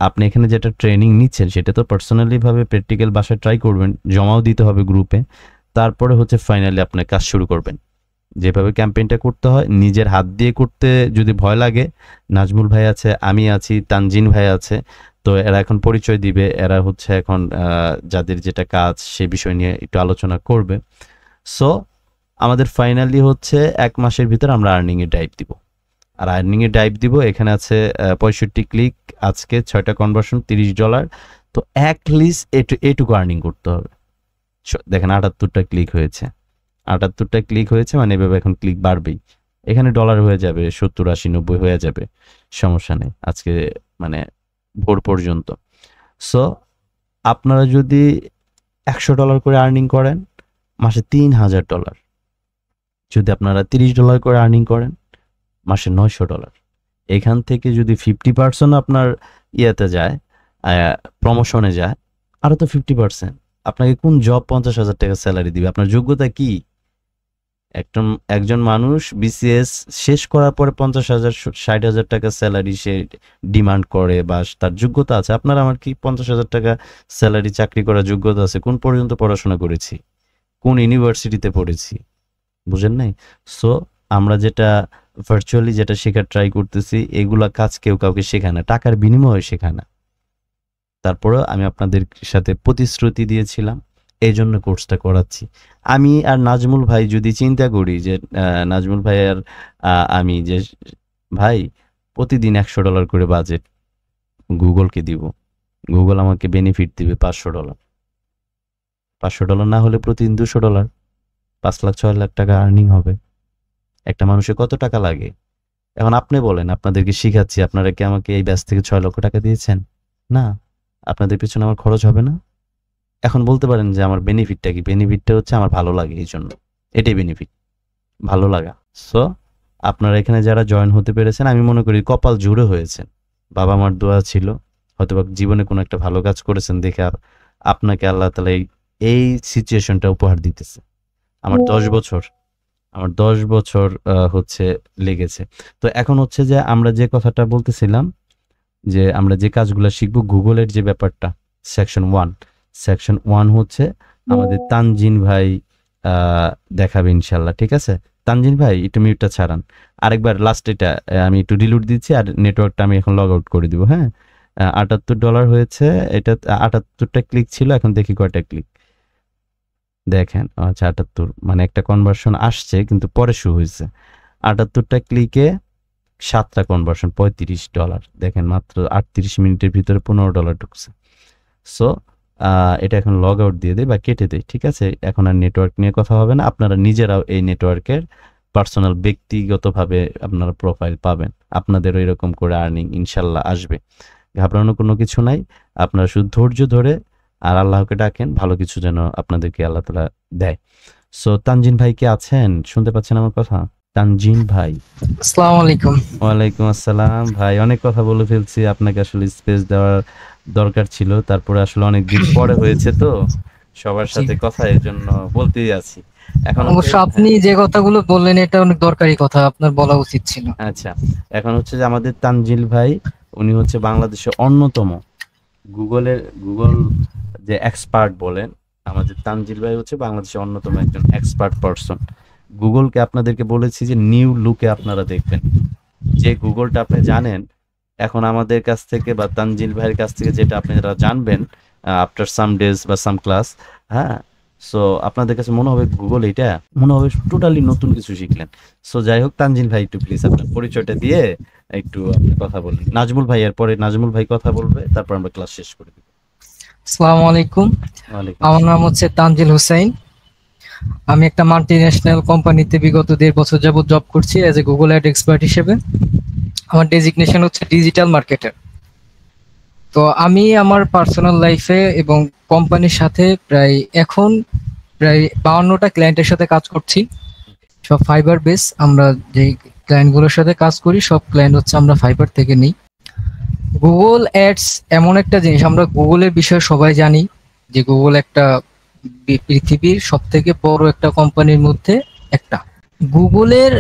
আপনি এখানে যেটা ট্রেনিং নিচ্ছেন সেটা তো পার্সোনালি ভাবে প্র্যাকটিক্যাল বাসায় ট্রাই করবেন, জমাও দিতে হবে গ্রুপে। তারপরে হচ্ছে ফাইনালি আপনার কাজ শুরু করবেন। যেভাবে ক্যাম্পেইনটা করতে হয় নিজের হাত দিয়ে করতে যদি ভয় লাগে, নাজমুল ভাই আছে, আমি আছি, তানজিন ভাই আছে, তো এরা এখন পরিচয় দিবে, এরা হচ্ছে এখন যাদের যেটা কাজ সে বিষয় নিয়ে একটু আলোচনা করবে। সো আমাদের ফাইনালি হচ্ছে 1 মাসের ভিতর আমরা আর্নিং এ ডাইভ দিব। আর আর্নিং এ ডাইভ দিব, এখানে আছে 65 ক্লিক, আজকে 6টা কনভার্সন, $30। তো অ্যাটলিস্ট এটুকু আর্নিং করতে হবে। দেখেন 78টা ক্লিক হয়েছে, 78টা ক্লিক হয়েছে মানে এভাবে এখন ক্লিক বাড়বেই। এখানে ডলার হয়ে যাবে 70, 80, 90 হয়ে যাবে, সমস্যা নেই আজকে মানে ভোর পর্যন্ত। সো আপনারা যদি $100 করে আর্নিং করেন মাসে $3000, যদি আপনারা $30 করে আর্নিং করেন মাসে $900। এখান থেকে যদি 50% আপনার ইয়েতে যায়, প্রমোশনে যায়, আরো তো 50%। আপনাকে কোন জব 50,000 টাকা স্যালারি দিবে? আপনার যোগ্যতা কি? একজন মানুষ বিসিএস শেষ করার পরে 50,000 60,000 টাকা স্যালারি সে ডিমান্ড করে, বা তার যোগ্যতা আছে। আপনার আমার কি 50,000 টাকা স্যালারি চাকরি করার যোগ্যতা আছে? কোন পর্যন্ত পড়াশোনা করেছি, কোন ইউনিভার্সিটিতে পড়েছি, বুঝেন নাই? সো আমরা যেটা ভার্চুয়ালি যেটা শেখার ট্রাই করতেছি, এগুলা কাজ কেউ কাউকে শেখায় না, টাকার বিনিময়ে শেখায় না। তারপরে আমি আপনাদের সাথে প্রতিশ্রুতি দিয়েছিলাম, এই জন্য কোর্সটা করাচ্ছি। আমি আর নাজমুল ভাই যদি চিন্তা করি যে নাজমুল ভাই আর আমি যে ভাই প্রতিদিন $100 করে বাজেট গুগলকে দিব, গুগল আমাকে বেনিফিট দিবে $500। $500 না হলে প্রতিদিন $200, 5 লাখ 6 লাখ টাকা আর্নিং হবে। একটা মানুষের কত টাকা লাগে? এখন আপনি বলেন, আপনাদেরকে শিখাচ্ছি, আপনারা কি আমাকে এই ব্যাচ থেকে 6 লক্ষ টাকা দিয়েছেন? না। আপনাদের পিছনে আমার খরচ হবে না? এখন বলতে পারেন যে আমার বেনিফিটটা কি? বেনিফিটটা হচ্ছে আমার ভালো লাগে, এই জন্য। এটাই বেনিফিট, ভালো লাগা। সো আপনারা এখানে যারা জয়েন হতে পেরেছেন, আমি মনে করি কপাল জুড়ে হয়েছেন, বাবা মার দোয়া ছিল, হয়তোবা জীবনে কোনো একটা ভালো কাজ করেছেন দেখে আর আপনাকে আল্লাহ তাআলা এই সিচুয়েশনটা উপহার দিতেছে। আমার 10 বছর হচ্ছে লেগেছে। তো এখন হচ্ছে যে আমরা যে কথাটা বলতেছিলাম, যে আমরা যে কাজগুলো শিখবো, গুগলের যে ব্যাপারটা, সেকশন 1 হচ্ছে আমাদের তানজিন ভাই দেখাবে ইনশাল্লাহ, ঠিক আছে? তানজিন ভাই একটু মিউটটা ছাড়ান, আরেকবার লাস্ট এটা আমি একটু ডিলিট দিচ্ছি, আর নেটওয়ার্কটা আমি এখন লগ আউট করে দিব। হ্যাঁ, $78 হয়েছে, এটা 78টা ক্লিক ছিল, এখন দেখি কয়টা ক্লিক দেখেন। আচ্ছা, 78 মানে একটা কনভার্সন আসছে কিন্তু পরে শুরু হয়েছে। 78টা ক্লিকে 7টা কনভার্সন, $35। দেখেন মাত্র 38 মিনিটের ভিতরে $15 ঢুকছে। সো এটা এখন লগ আউট দিয়ে দেয় বা কেটে দেয়, ঠিক আছে? এখন আর নেটওয়ার্ক নিয়ে কথা হবে না, আপনারা নিজেরাও এই নেটওয়ার্কের পার্সোনাল ব্যক্তিগতভাবে আপনারা প্রোফাইল পাবেন, আপনাদেরও এরকম করে আর্নিং ইনশাল্লাহ আসবে। ঘাবড়ানোর কোনো কিছু নাই, আপনারা শুধু ধৈর্য ধরে আর আল্লাহকে ডাকেন, ভালো কিছু যেন আপনাদেরকে আল্লাহ তাআলা দেয়। সো তানজিন ভাই কি আছেন? শুনতে পাচ্ছেন আমার কথা? তানজিন ভাই, আসসালামু আলাইকুম। ওয়ালাইকুম আসসালাম। ভাই অনেক কথা বলে ফেলছি, আপনাকে আসলে স্পেস দেওয়ার দরকার ছিল, তারপরে আসলে অনেক দিন পরে হয়েছে তো সবার সাথে কথা, এর জন্য বলতেই আছি। এখন অবশ্য আপনি যে কথাগুলো বললেন এটা অনেক দরকারি কথা, আপনার বলা উচিত ছিল। আচ্ছা, এখন হচ্ছে যে আমাদের তানজিল ভাই, উনি হচ্ছে বাংলাদেশের অন্যতম গুগল যে এক্সপার্ট বলেন, আমাদের তানজিল ভাই হচ্ছে বাংলাদেশের অন্যতম একজন এক্সপার্ট পারসন। গুগলকে আপনাদেরকে বলেছি যে নিউ লুকে আপনারা দেখবেন, যে গুগলটা আপনি জানেন এখন আমাদের কাছ থেকে বা তানজিল ভাইয়ের কাছ থেকে যেটা আপনারা জানবেন আফটার সাম ডেজ বা সাম ক্লাস, হ্যাঁ, সো আপনাদের কাছে মনে হবে গুগল এটা মনে হবে টোটালি নতুন কিছু শিখলেন। সো যাই হোক, তানজিল ভাই একটু প্লিজ আপনার পরিচয়টা দিয়ে একটু আপনি কথা বলুন। নাজমুল ভাই এর পরে নাজমুল ভাই কথা বলবে, তারপর আমরা ক্লাস শেষ করে দেব। আসসালামু আলাইকুম। ওয়ালাইকুম আমার নাম হচ্ছে তানজিল হোসেন। আমি একটা মাল্টিন্যাশনাল কোম্পানিতে বিগত 1.5 বছর যাবত জব করছি as a Google ad expert হিসেবে। আমার ডেজিগনেশন হচ্ছে ডিজিটাল মার্কেটার। তো আমি আমার পার্সোনাল লাইফে এবং কোম্পানির সাথে প্রায় 52টা ক্লায়েন্টের সাথে কাজ করছি, সব ফাইবার বেস। আমরা যে ক্লায়েন্টগুলোর সাথে কাজ করি সব ক্লায়েন্ট হচ্ছে আমরা ফাইবার থেকে নিই। গুগল অ্যাডস এমন একটা জিনিস, আমরা গুগলের বিষয়ে সবাই জানি যে গুগল একটা পৃথিবীর সব থেকে বড় একটা কোম্পানির মধ্যে একটা। গুগলের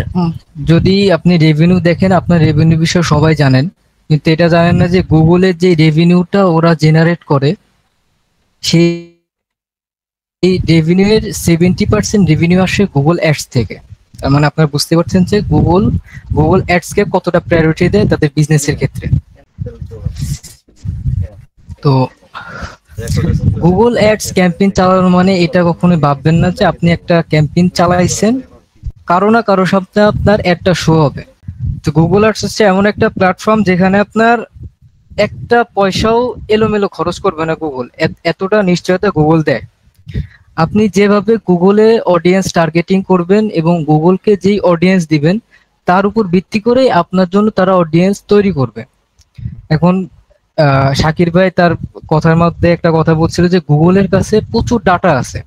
যদি আপনি রেভিনিউ দেখেন, আপনার রেভিনিউ বিষয়ে সবাই জানেন, কিন্তু এটা জানেন না যে গুগলের যে রেভিনিউটা ওরা জেনারেট করে, সেই রেভিনিউয়ের 70% রেভিনিউ আসে গুগল অ্যাডস থেকে। তার মানে আপনারা বুঝতে পারছেন যে গুগল অ্যাডসকে কতটা প্রায়োরিটি দেয় তাদের বিজনেসের ক্ষেত্রে। তো গুগল অ্যাডস ক্যাম্পেইন চালানো মানে এটা কখনোই ভাববেন না যে আপনি একটা ক্যাম্পেইন চালাইছেন, কারো না কারো সাথে আপনার একটা শো হবে। তো গুগল অ্যাডস হচ্ছে এমন একটা প্ল্যাটফর্ম যেখানে আপনার একটা পয়সাও এলোমেলো খরচ করবে না গুগল, এতটা নিশ্চয়তা গুগল দেয়। আপনি যেভাবে গুগলে অডিয়েন্স টার্গেটিং করবেন এবং গুগলকে যেই অডিয়েন্স দিবেন তার উপর ভিত্তি করে আপনার জন্য তারা অডিয়েন্স তৈরি করবে। এখন শাকির ভাই তার কথার মধ্যে একটা কথা বলছিল যে গুগলের কাছে প্রচুর ডাটা আছে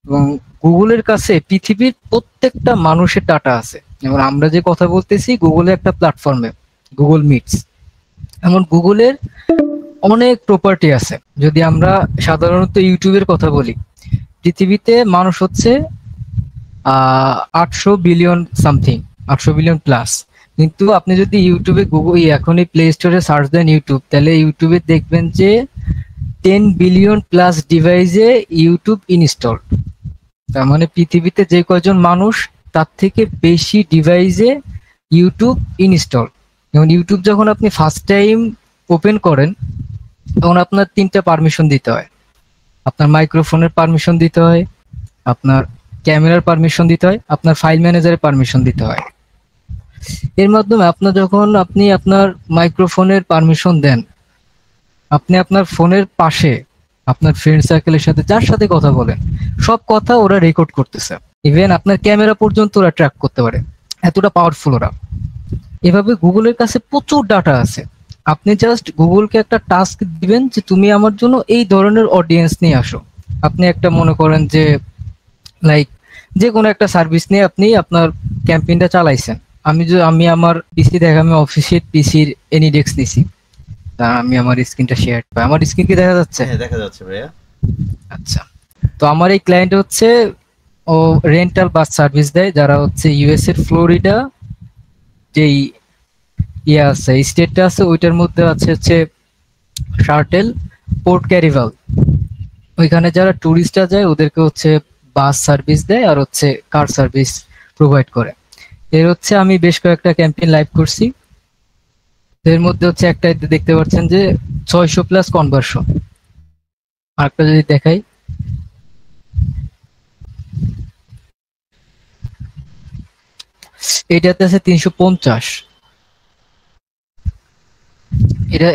এবং গুগলের কাছে পৃথিবীর প্রত্যেকটা মানুষের ডাটা আছে। যেমন আমরা যে কথা বলতেছি গুগলের একটা প্ল্যাটফর্মে, গুগল মিটস, এমন গুগলের অনেক প্রপার্টি আছে। যদি আমরা সাধারণত ইউটিউবের কথা বলি, পৃথিবীতে মানুষ হচ্ছে 800 বিলিয়ন সামথিং, 800 বিলিয়ন প্লাস। কিন্তু আপনি যদি ইউটিউবে এখনই প্লে স্টোরে সার্চ দেন ইউটিউব, তাহলে ইউটিউবে দেখবেন যে 10 বিলিয়ন প্লাস ডিভাইসে ইউটিউব ইনস্টল। তার মানে পৃথিবীতে যে কয়জন মানুষ তার থেকে বেশি ডিভাইসে ইউটিউব ইনস্টল। যেমন ইউটিউব যখন আপনি ফার্স্ট টাইম ওপেন করেন তখন আপনার 3টা পারমিশন দিতে হয়। আপনার মাইক্রোফোনের পারমিশন দিতে হয়, আপনার ক্যামেরার পারমিশন দিতে হয়, আপনার ফাইল ম্যানেজারের পারমিশন দিতে হয়। এর মাধ্যমে আপনি আপনার মাইক্রোফোনের পারমিশন দেন, আপনি আপনার ফোনের পাশে আপনার ফ্রেন্ড সার্কেলের সাথে যার সাথে কথা বলেন সব কথা ওরা রেকর্ড করতেছে। ইভেন আপনার ক্যামেরা পর্যন্ত ওরা ট্র্যাক করতে পারে, এতটা পাওয়ারফুল ওরা। এভাবে গুগলের কাছে প্রচুর ডাটা আছে। আপনি জাস্ট গুগলকে একটা টাস্ক দিবেন যে তুমি আমার জন্য এই ধরনের অডিয়েন্স নিয়ে আসো। আপনি একটা মনে করেন যে লাইক যে কোনো একটা সার্ভিস নিয়ে আপনি আপনার ক্যাম্পেইনটা চালাইছেন। আমি আমার পিসি আমি অফিসের পিসির এনিডেক্স নিছি, তা আমি আমার স্ক্রিনটা শেয়ার পাই। আমার স্ক্রিন কি দেখা যাচ্ছে? হ্যাঁ দেখা যাচ্ছে ভাইয়া। আচ্ছা, তো আমার এই ক্লায়েন্ট হচ্ছে ও রেন্টাল বাস সার্ভিস দেয়, যারা হচ্ছে ইউএস এর ফ্লোরিডা যেই আছে স্টেটটা আছে ওইটার মধ্যে হচ্ছে শার্টেল পোর্ট ক্যারিভাল। ওইখানে যারা টুরিস্টরা যায় ওদেরকে হচ্ছে বাস সার্ভিস দেয় আর হচ্ছে কার সার্ভিস প্রোভাইড করে। এর হচ্ছে আমি বেশ কয়েকটা ক্যাম্পেইন লাইভ করছি। এর মধ্যে হচ্ছে একটা দেখতে পাচ্ছেন যে 600 প্লাস কনভার্সন। আরেকটা যদি দেখাই, এটাতে আছে 350।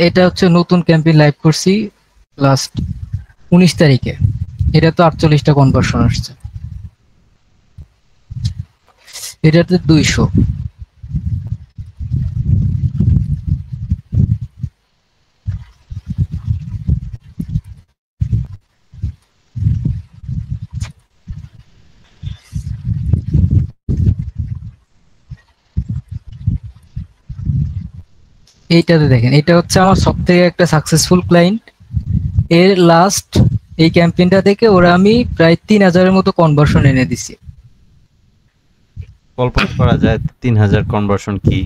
এটা হচ্ছে নতুন ক্যাম্পেইন লাইভ করছি লাস্ট 19 তারিখে। এটা তো 48টা কনভার্সন আসছে। এটাতে 200। এইটাতে দেখেন, এটা হচ্ছে আমার সব থেকে একটা সাকসেসফুল ক্লায়েন্ট। এর লাস্ট এই ক্যাম্পেইনটা থেকে ওরা আমি প্রায় 3000-এর মতো কনভার্সন এনে দিছি। কল্পনা করা যায় 3000 কনভার্সন কি?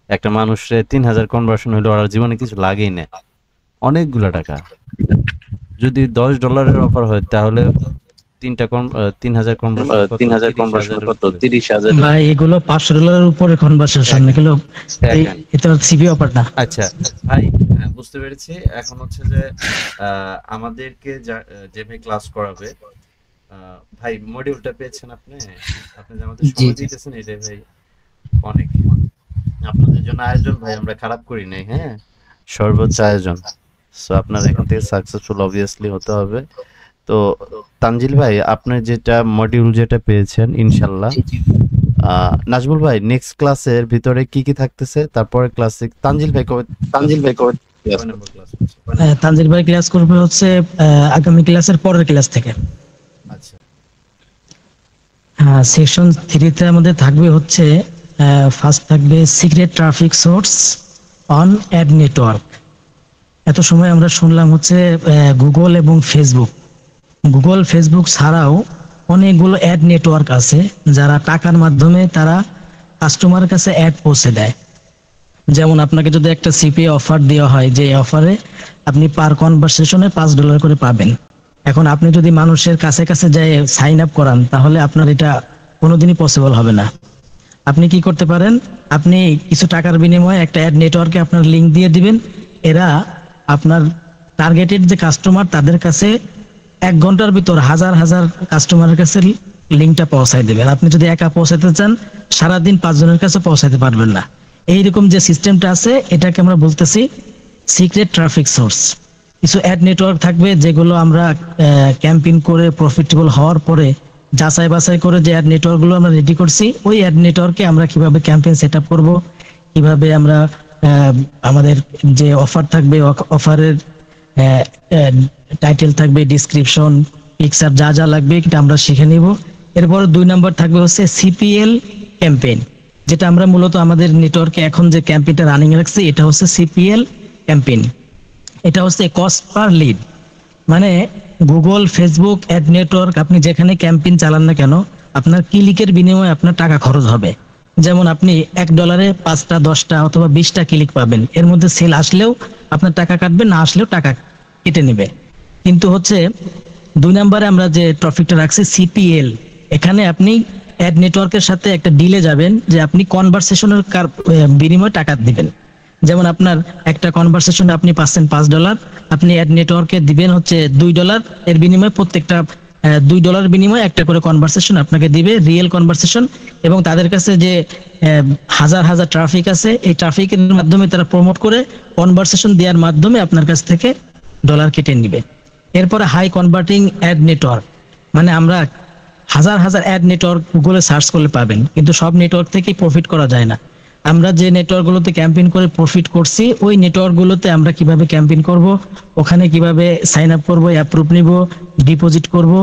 একটা মানুষের 3000 কনভার্সন হইলে ওর জীবনে কিছু লাগেই না, অনেকগুলো টাকা। যদি $10 অফার হয় তাহলে 3000 কনভার্সন কত? 30,000। ভাই এগুলো $500 উপরে কনভার্সেশন, এগুলো এটা সিবি অফার না। আচ্ছা ভাই, বুঝতে পেরেছি। এখন হচ্ছে যে আমাদেরকে যে ভাই ক্লাস করাবে, ভাই মডিউলটা পেয়েছেন আপনি? আপনি যে আমাদের সময় দিতেছেন এটাই ভাই অনেক। আপনাদের জন্য আয়োজন ভাই আমরা খারাপ করি নাই, হ্যাঁ, সর্বোচ্চ আয়োজন। সো আপনার এখান থেকে সাকসেসফুল অবভিয়াসলি হতে হবে। তো তানজিল ভাই, আপনার যেটা মডিউল যেটা পেয়েছেন ইনশাআল্লাহ, নাজমুল ভাই নেক্সট ক্লাসের ভিতরে কি কি থাকতেছে? তারপরে ক্লাসে তানজিল ভাই কবে তানজিল ভাই ক্লাস করবে হচ্ছে আগামী ক্লাসের পরের ক্লাস থেকে। আচ্ছা, হ্যাঁ, সেকশন 3 তে আমাদের থাকবে হচ্ছে ফার্স্ট থাকবে secret traffic source on ad network. এত সময় আমরা শুনলাম হচ্ছে গুগল এবং ফেসবুক। গুগল ফেসবুক ছাড়াও অনেকগুলো অ্যাড নেটওয়ার্ক আছে যারা টাকার মাধ্যমে তারা কাস্টমারের কাছে অ্যাড পৌঁছে দেয়। যেমন আপনাকে যদি একটা সিপি অফার দেওয়া হয়, যে অফারে আপনি পার কনভারসেশনে $5 করে পাবেন। এখন আপনি যদি মানুষের কাছে কাছে যাই সাইন আপ করান তাহলে আপনার এটা কোনোদিনই পসিবল হবে না। আপনি কি করতে পারেন, আপনি কিছু টাকার বিনিময়ে একটা অ্যাড নেটওয়ার্কে আপনার লিঙ্ক দিয়ে দিবেন। এরা আপনার টার্গেটেড যে কাস্টমার তাদের কাছে 1 ঘন্টার ভিতর হাজার হাজার কাস্টমারের কাছে লিঙ্কটা পৌঁছায় দেবেন। আপনি যদি একা পৌঁছাতে চান সারাদিন 5 জনের কাছে পৌঁছাতে পারবেন না। এইরকম যে সিস্টেমটা আছে এটাকে আমরা বলতেছি সিক্রেট ট্রাফিক সোর্স। কিছু অ্যাড নেটওয়ার্ক থাকবে যেগুলো আমরা ক্যাম্পেইন করে প্রফিটেবল হওয়ার পরে যাচাই বাছাই করে যে অ্যাড নেটওয়ার্ক গুলো আমরা রেডি করছি, ওই অ্যাড নেটওয়ার্কে আমরা কিভাবে ক্যাম্পেইন সেট আপ করবো, কিভাবে আমরা আমাদের যে অফার থাকবে অফারের টাইটেল থাকবে, ডিসক্রিপশন, পিকচার যা যা লাগবে এটা আমরা শিখে নিব। এরপর 2 নাম্বার থাকবে হচ্ছে সিপিএল ক্যাম্পেইন, যেটা আমরা মূলত আমাদের নেটওয়ার্কে এখন যে ক্যাম্পেইনটা রানিং রাখছি এটা হচ্ছে সিপিএল ক্যাম্পেইন। এটা হচ্ছে কস্ট পার লিড, মানে গুগল, ফেসবুক, অ্যাড নেটওয়ার্ক আপনি যেখানে ক্যাম্পেইন চালান না কেন আপনার ক্লিকের বিনিময়ে আপনার টাকা খরচ হবে। যেমন আপনি $1 5টা 10টা অথবা 20টা ক্লিক পাবেন, এর মধ্যে সেল আসলেও আপনার টাকা কাটবে, না আসলেও টাকা কেটে নেবে। কিন্তু হচ্ছে 2 নম্বরে আমরা যে টপিকটা রাখছি সিপিএল, এখানে আপনি অ্যাড নেটওয়ার্কের সাথে একটা ডিলে যাবেন যে আপনি কনভারসেশনের বিনিময়ে টাকা দিবেন। যেমন আপনার একটা কনভারসেশনে আপনি পাচ্ছেন $5, আপনি অ্যাড নেটওয়ার্কে দিবেন হচ্ছে $2, এর বিনিময়ে প্রত্যেকটা $2 বিনিময়ে একটা করে কনভারসেশন আপনাকে দিবে, রিয়েল কনভারসেশন। এবং তাদের কাছে যে হাজার হাজার ট্রাফিক আছে, এই ট্রাফিকের মাধ্যমে তারা প্রমোট করে কনভারসেশন দেওয়ার মাধ্যমে আপনার কাছ থেকে ডলার কেটে নিবে। এরপরে হাই কনভার্টিং অ্যাড নেটওয়ার্ক, মানে আমরা হাজার হাজার অ্যাড নেটওয়ার্ক গুগলে সার্চ করলে পাবেন, কিন্তু সব নেটওয়ার্ক থেকেই প্রফিট করা যায় না। আমরা যে নেটওয়ার্কগুলোতে ক্যাম্পেইন করে প্রফিট করছি, ওই নেটওয়ার্কগুলোতে আমরা কিভাবে ক্যাম্পেইন করব, ওখানে কিভাবে সাইন আপ করব, অ্যাপ্রুভ নিব, ডিপোজিট করব,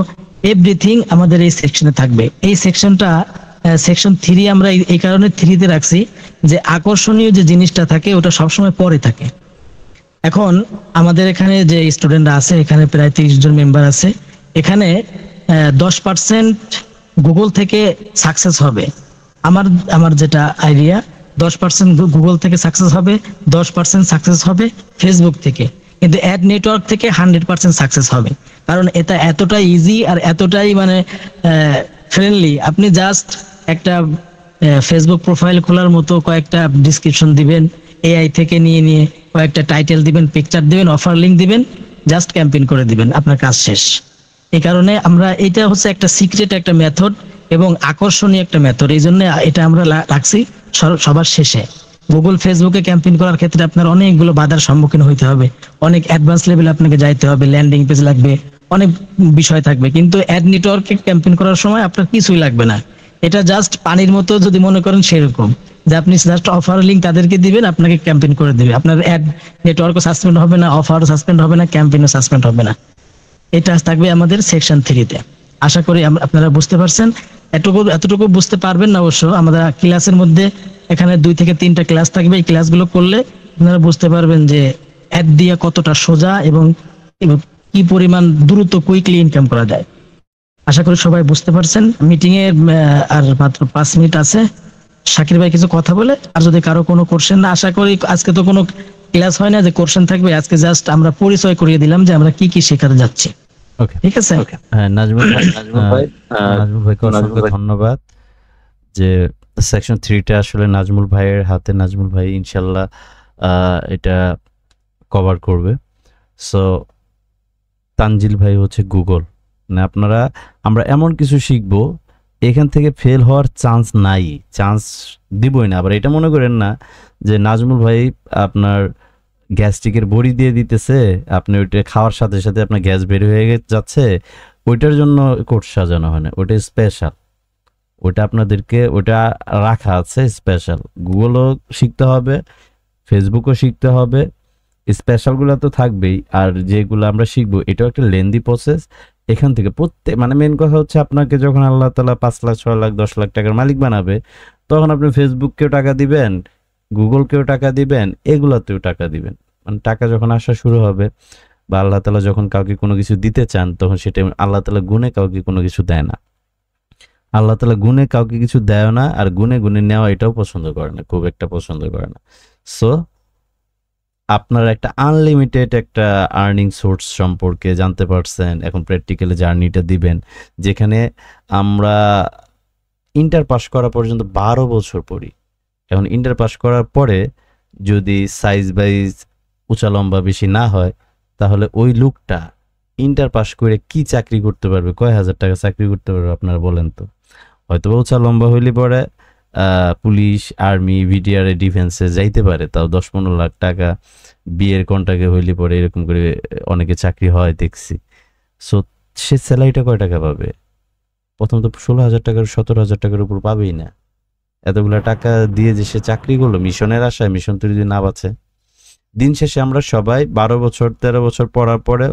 এভরিথিং আমাদের এই সেকশনে থাকবে। এই সেকশনটা সেকশন 3 আমরা এই কারণে 3-তে রাখছি যে আকর্ষণীয় যে জিনিসটা থাকে ওটা সবসময় পরে থাকে। এখন আমাদের এখানে যে স্টুডেন্টরা আছে, এখানে প্রায় 30 জন মেম্বার আছে, এখানে 10% গুগল থেকে সাকসেস হবে। আমার যেটা আইডিয়া 10% গুগল থেকে সাকসেস হবে, 10% সাকসেস হবে ফেসবুক থেকে, কিন্তু অ্যাড নেটওয়ার্ক থেকে 100% সাকসেস হবে। কারণ এটা এতটাই ইজি আর এতটাই মানে ফ্রেন্ডলি, আপনি জাস্ট একটা ফেসবুক প্রোফাইল খোলার মতো কয়েকটা ডিসক্রিপশন দিবেন, এআই থেকে নিয়ে কয়েকটা টাইটেল দিবেন, পিকচার দিবেন, অফার লিংক দিবেন, জাস্ট ক্যাম্পেইন করে দিবেন, আপনার কাজ শেষ। এই কারণে আমরা এটা হচ্ছে একটা সিক্রেট একটা মেথড এবং আকর্ষণীয় একটা মেথড, এই জন্য এটা আমরা রাখছি সবার শেষে। গুগল, ফেসবুকে ক্যাম্পেইন করার ক্ষেত্রে আপনার অনেকগুলো বাধার সম্মুখীন হইতে হবে, অনেক অ্যাডভান্স লেভেলে আপনাকে যাইতে হবে, ল্যান্ডিং পেজ লাগবে, অনেক বিষয় থাকবে। কিন্তু অ্যাড নেটওয়ার্কে ক্যাম্পেইন করার সময় আপনার কিছুই লাগবে না, এটা জাস্ট পানির মতো যদি মনে করেন সেরকম, যে আপনি জাস্ট অফার লিংক তাদেরকে দিবেন, আপনাকে ক্যাম্পেইন করে দিবে, আপনার অ্যাড নেটওয়ার্কও সাসপেন্ড হবে না, অফারও সাসপেন্ড হবে না, ক্যাম্পেইনও সাসপেন্ড হবে না। এটা থাকবে আমাদের সেকশন 3-তে। আশা করি আপনারা বুঝতে পারছেন। এতটুকু বুঝতে পারবেন না অবশ্য, আমাদের ক্লাসের মধ্যে এখানে 2 থেকে 3টা ক্লাস থাকবে, এই ক্লাসগুলো করলে আপনারা বুঝতে পারবেন যে অ্যাড দিয়ে কতটা সোজা এবং কি পরিমাণ দ্রুত কুইকলি ইনকাম করা যায়। আশা করি সবাই বুঝতে পারছেন। মিটিং এর আর মাত্র 5 মিনিট আছে, শাকির ভাই কিছু কথা বলে, আর যদি কারো কোনো কোশ্চেন না, আশা করি আজকে তো কোনো ক্লাস হয় না যে কোশ্চেন থাকবে, আজকে জাস্ট আমরা পরিচয় করিয়ে দিলাম যে আমরা কি কি শেখাতে যাচ্ছি। ওকে, ঠিক আছে। হ্যাঁ নাজমুল ভাইকে অসংখ্য ধন্যবাদ যে সেকশন 3টা আসলে নাজমুল ভাইয়ের হাতে, নাজমুল ভাই ইনশাল্লাহ এটা কভার করবে। সো তানজিল ভাই হচ্ছে গুগল, মানে আমরা এমন কিছু শিখবো এখান থেকে ফেল হওয়ার চান্স নাই, চান্স দিবই না। আবার এটা মনে করেন না যে নাজমুল ভাই আপনার গ্যাস্ট্রিকের বড়ি দিয়ে দিতেছে, আপনি ওইটা খাওয়ার সাথে সাথে আপনার গ্যাস বের হয়ে যাচ্ছে, ওইটার জন্য কোর্স সাজানো হয় না, ওইটা স্পেশাল, ওটা আপনাদেরকে ওটা রাখা আছে স্পেশাল। গুগলও শিখতে হবে, ফেসবুকও শিখতে হবে, স্পেশালগুলো তো থাকবেই, আর যেগুলো আমরা শিখবো এটাও একটা লেন্দি প্রসেস। এখান থেকে মানে মেন কথা হচ্ছে আপনাকে যখন আল্লাহ তাআলা 5 লাখ 6 লাখ 10 লাখ টাকার মালিক বানাবে, তখন আপনি ফেসবুককেও টাকা দিবেন, গুগলকেও টাকা দিবেন, এগুলোতেও টাকা দিবেন। মানে টাকা যখন আসা শুরু হবে বা আল্লাহ তাআলা যখন কাউকে কোনো কিছু দিতে চান, তখন সেটা আল্লাহ তাআলা গুণে কাউকে কোনো কিছু দেয় না, আল্লাহ তাআলা গুণে কাউকে কিছু দেয় না, আর গুণে নেওয়া এটাও পছন্দ করে না, খুব একটা পছন্দ করে না। সো আপনারা একটা আনলিমিটেড একটা আর্নিং সোর্স সম্পর্কে জানতে পারছেন। এখন প্র্যাকটিক্যালি জার্নিটা দিবেন, যেখানে আমরা ইন্টার পাস করা পর্যন্ত 12 বছর পড়ি। এখন ইন্টার পাস করার পরে যদি সাইজ বাইজ উঁচা লম্বা বেশি না হয়, তাহলে ওই লোকটা ইন্টার পাস করে কি চাকরি করতে পারবে, কয় হাজার টাকা চাকরি করতে পারবে আপনারা বলেন তো? হয়তো উঁচা লম্বা হইলে পরে পুলিশ, আর্মি, ভিডিআর ডিফেন্সে যাইতে পারে, তাও 10-15 লাখ টাকা বিয়ের কন্ট্রাক্টে হইলে পরে এরকম করে অনেকে চাকরি হয় দেখছি। সো সে স্যালারিটা কয় টাকা পাবে? প্রথম তো 16,000 টাকার 17,000 টাকার উপর পাবেই না। এতগুলা টাকা দিয়ে যে সে চাকরি করলো মিশনের আশায়, মিশন তুই যদি না বাঁচে, দিন শেষে আমরা সবাই 12 বছর 13 বছর পড়ার পরে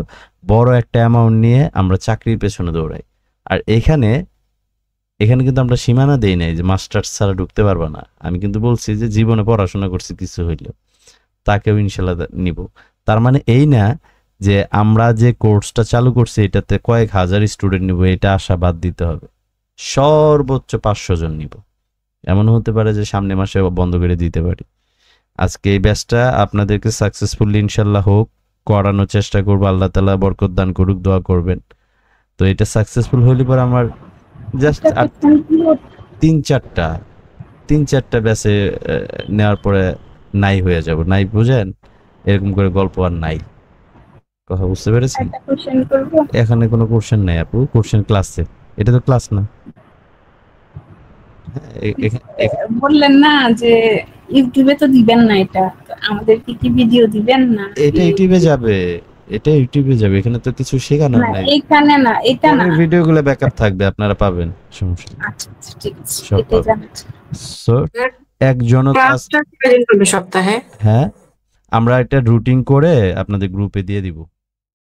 বড় একটা অ্যামাউন্ট নিয়ে আমরা চাকরির পেছনে দৌড়াই। আর এখানে কিন্তু আমরা সীমানা দেই নাই যে মাস্টার্স ছাড়া ঢুকতে পারবা না। আমি কিন্তু বলছি যে জীবনে পড়াশোনা করছি কিছু হইলেও তাকেও ইনশাল্লাহ নিব। তার মানে এই না যে আমরা যে কোর্সটা চালু করছি এটাতে কয়েক হাজার স্টুডেন্ট নিব, এটা আশা বাদ দিতে হবে। সর্বোচ্চ 500 জন নিব। এমন হতে পারে যে সামনে মাসে বন্ধ করে দিতে পারি। আজকে এই ব্যাচটা আপনাদেরকে সাকসেসফুলি ইনশাল্লাহ হোক, করানোর চেষ্টা করবো। আল্লাহ তাআলা বরকত দান করুক, দোয়া করবেন। তো এটা সাকসেসফুল হইলে পরে আমার জাস্ট 3-4টা ব্যাচে নেওয়ার পরে নাই হয়ে যাব। নাই বুঝেন, এরকম করে গল্প আর নাই। কথা বুঝতে পেরেছেন? এখানে কোনো কোশ্চেন নাই আপু, কোশ্চেন ক্লাসে। এটা তো ক্লাস না। বললেন না যে ইউটিউবে তো দিবেন না, এটা আমাদের কি ভিডিও দিবেন না? এটা ইউটিউবে যাবে, এখানে তো কিছু শেখানোর না নাই। এখানে না, এটা না, ভিডিওগুলো ব্যাকআপ থাকবে, আপনারা পাবেন, সমস্যা নেই। আচ্ছা ঠিক আছে, সব এটা জানা। সো একজনও কাজ, সপ্তাহে হ্যাঁ আমরা এটা রুটিন করে আপনাদের গ্রুপে দিয়ে দিব।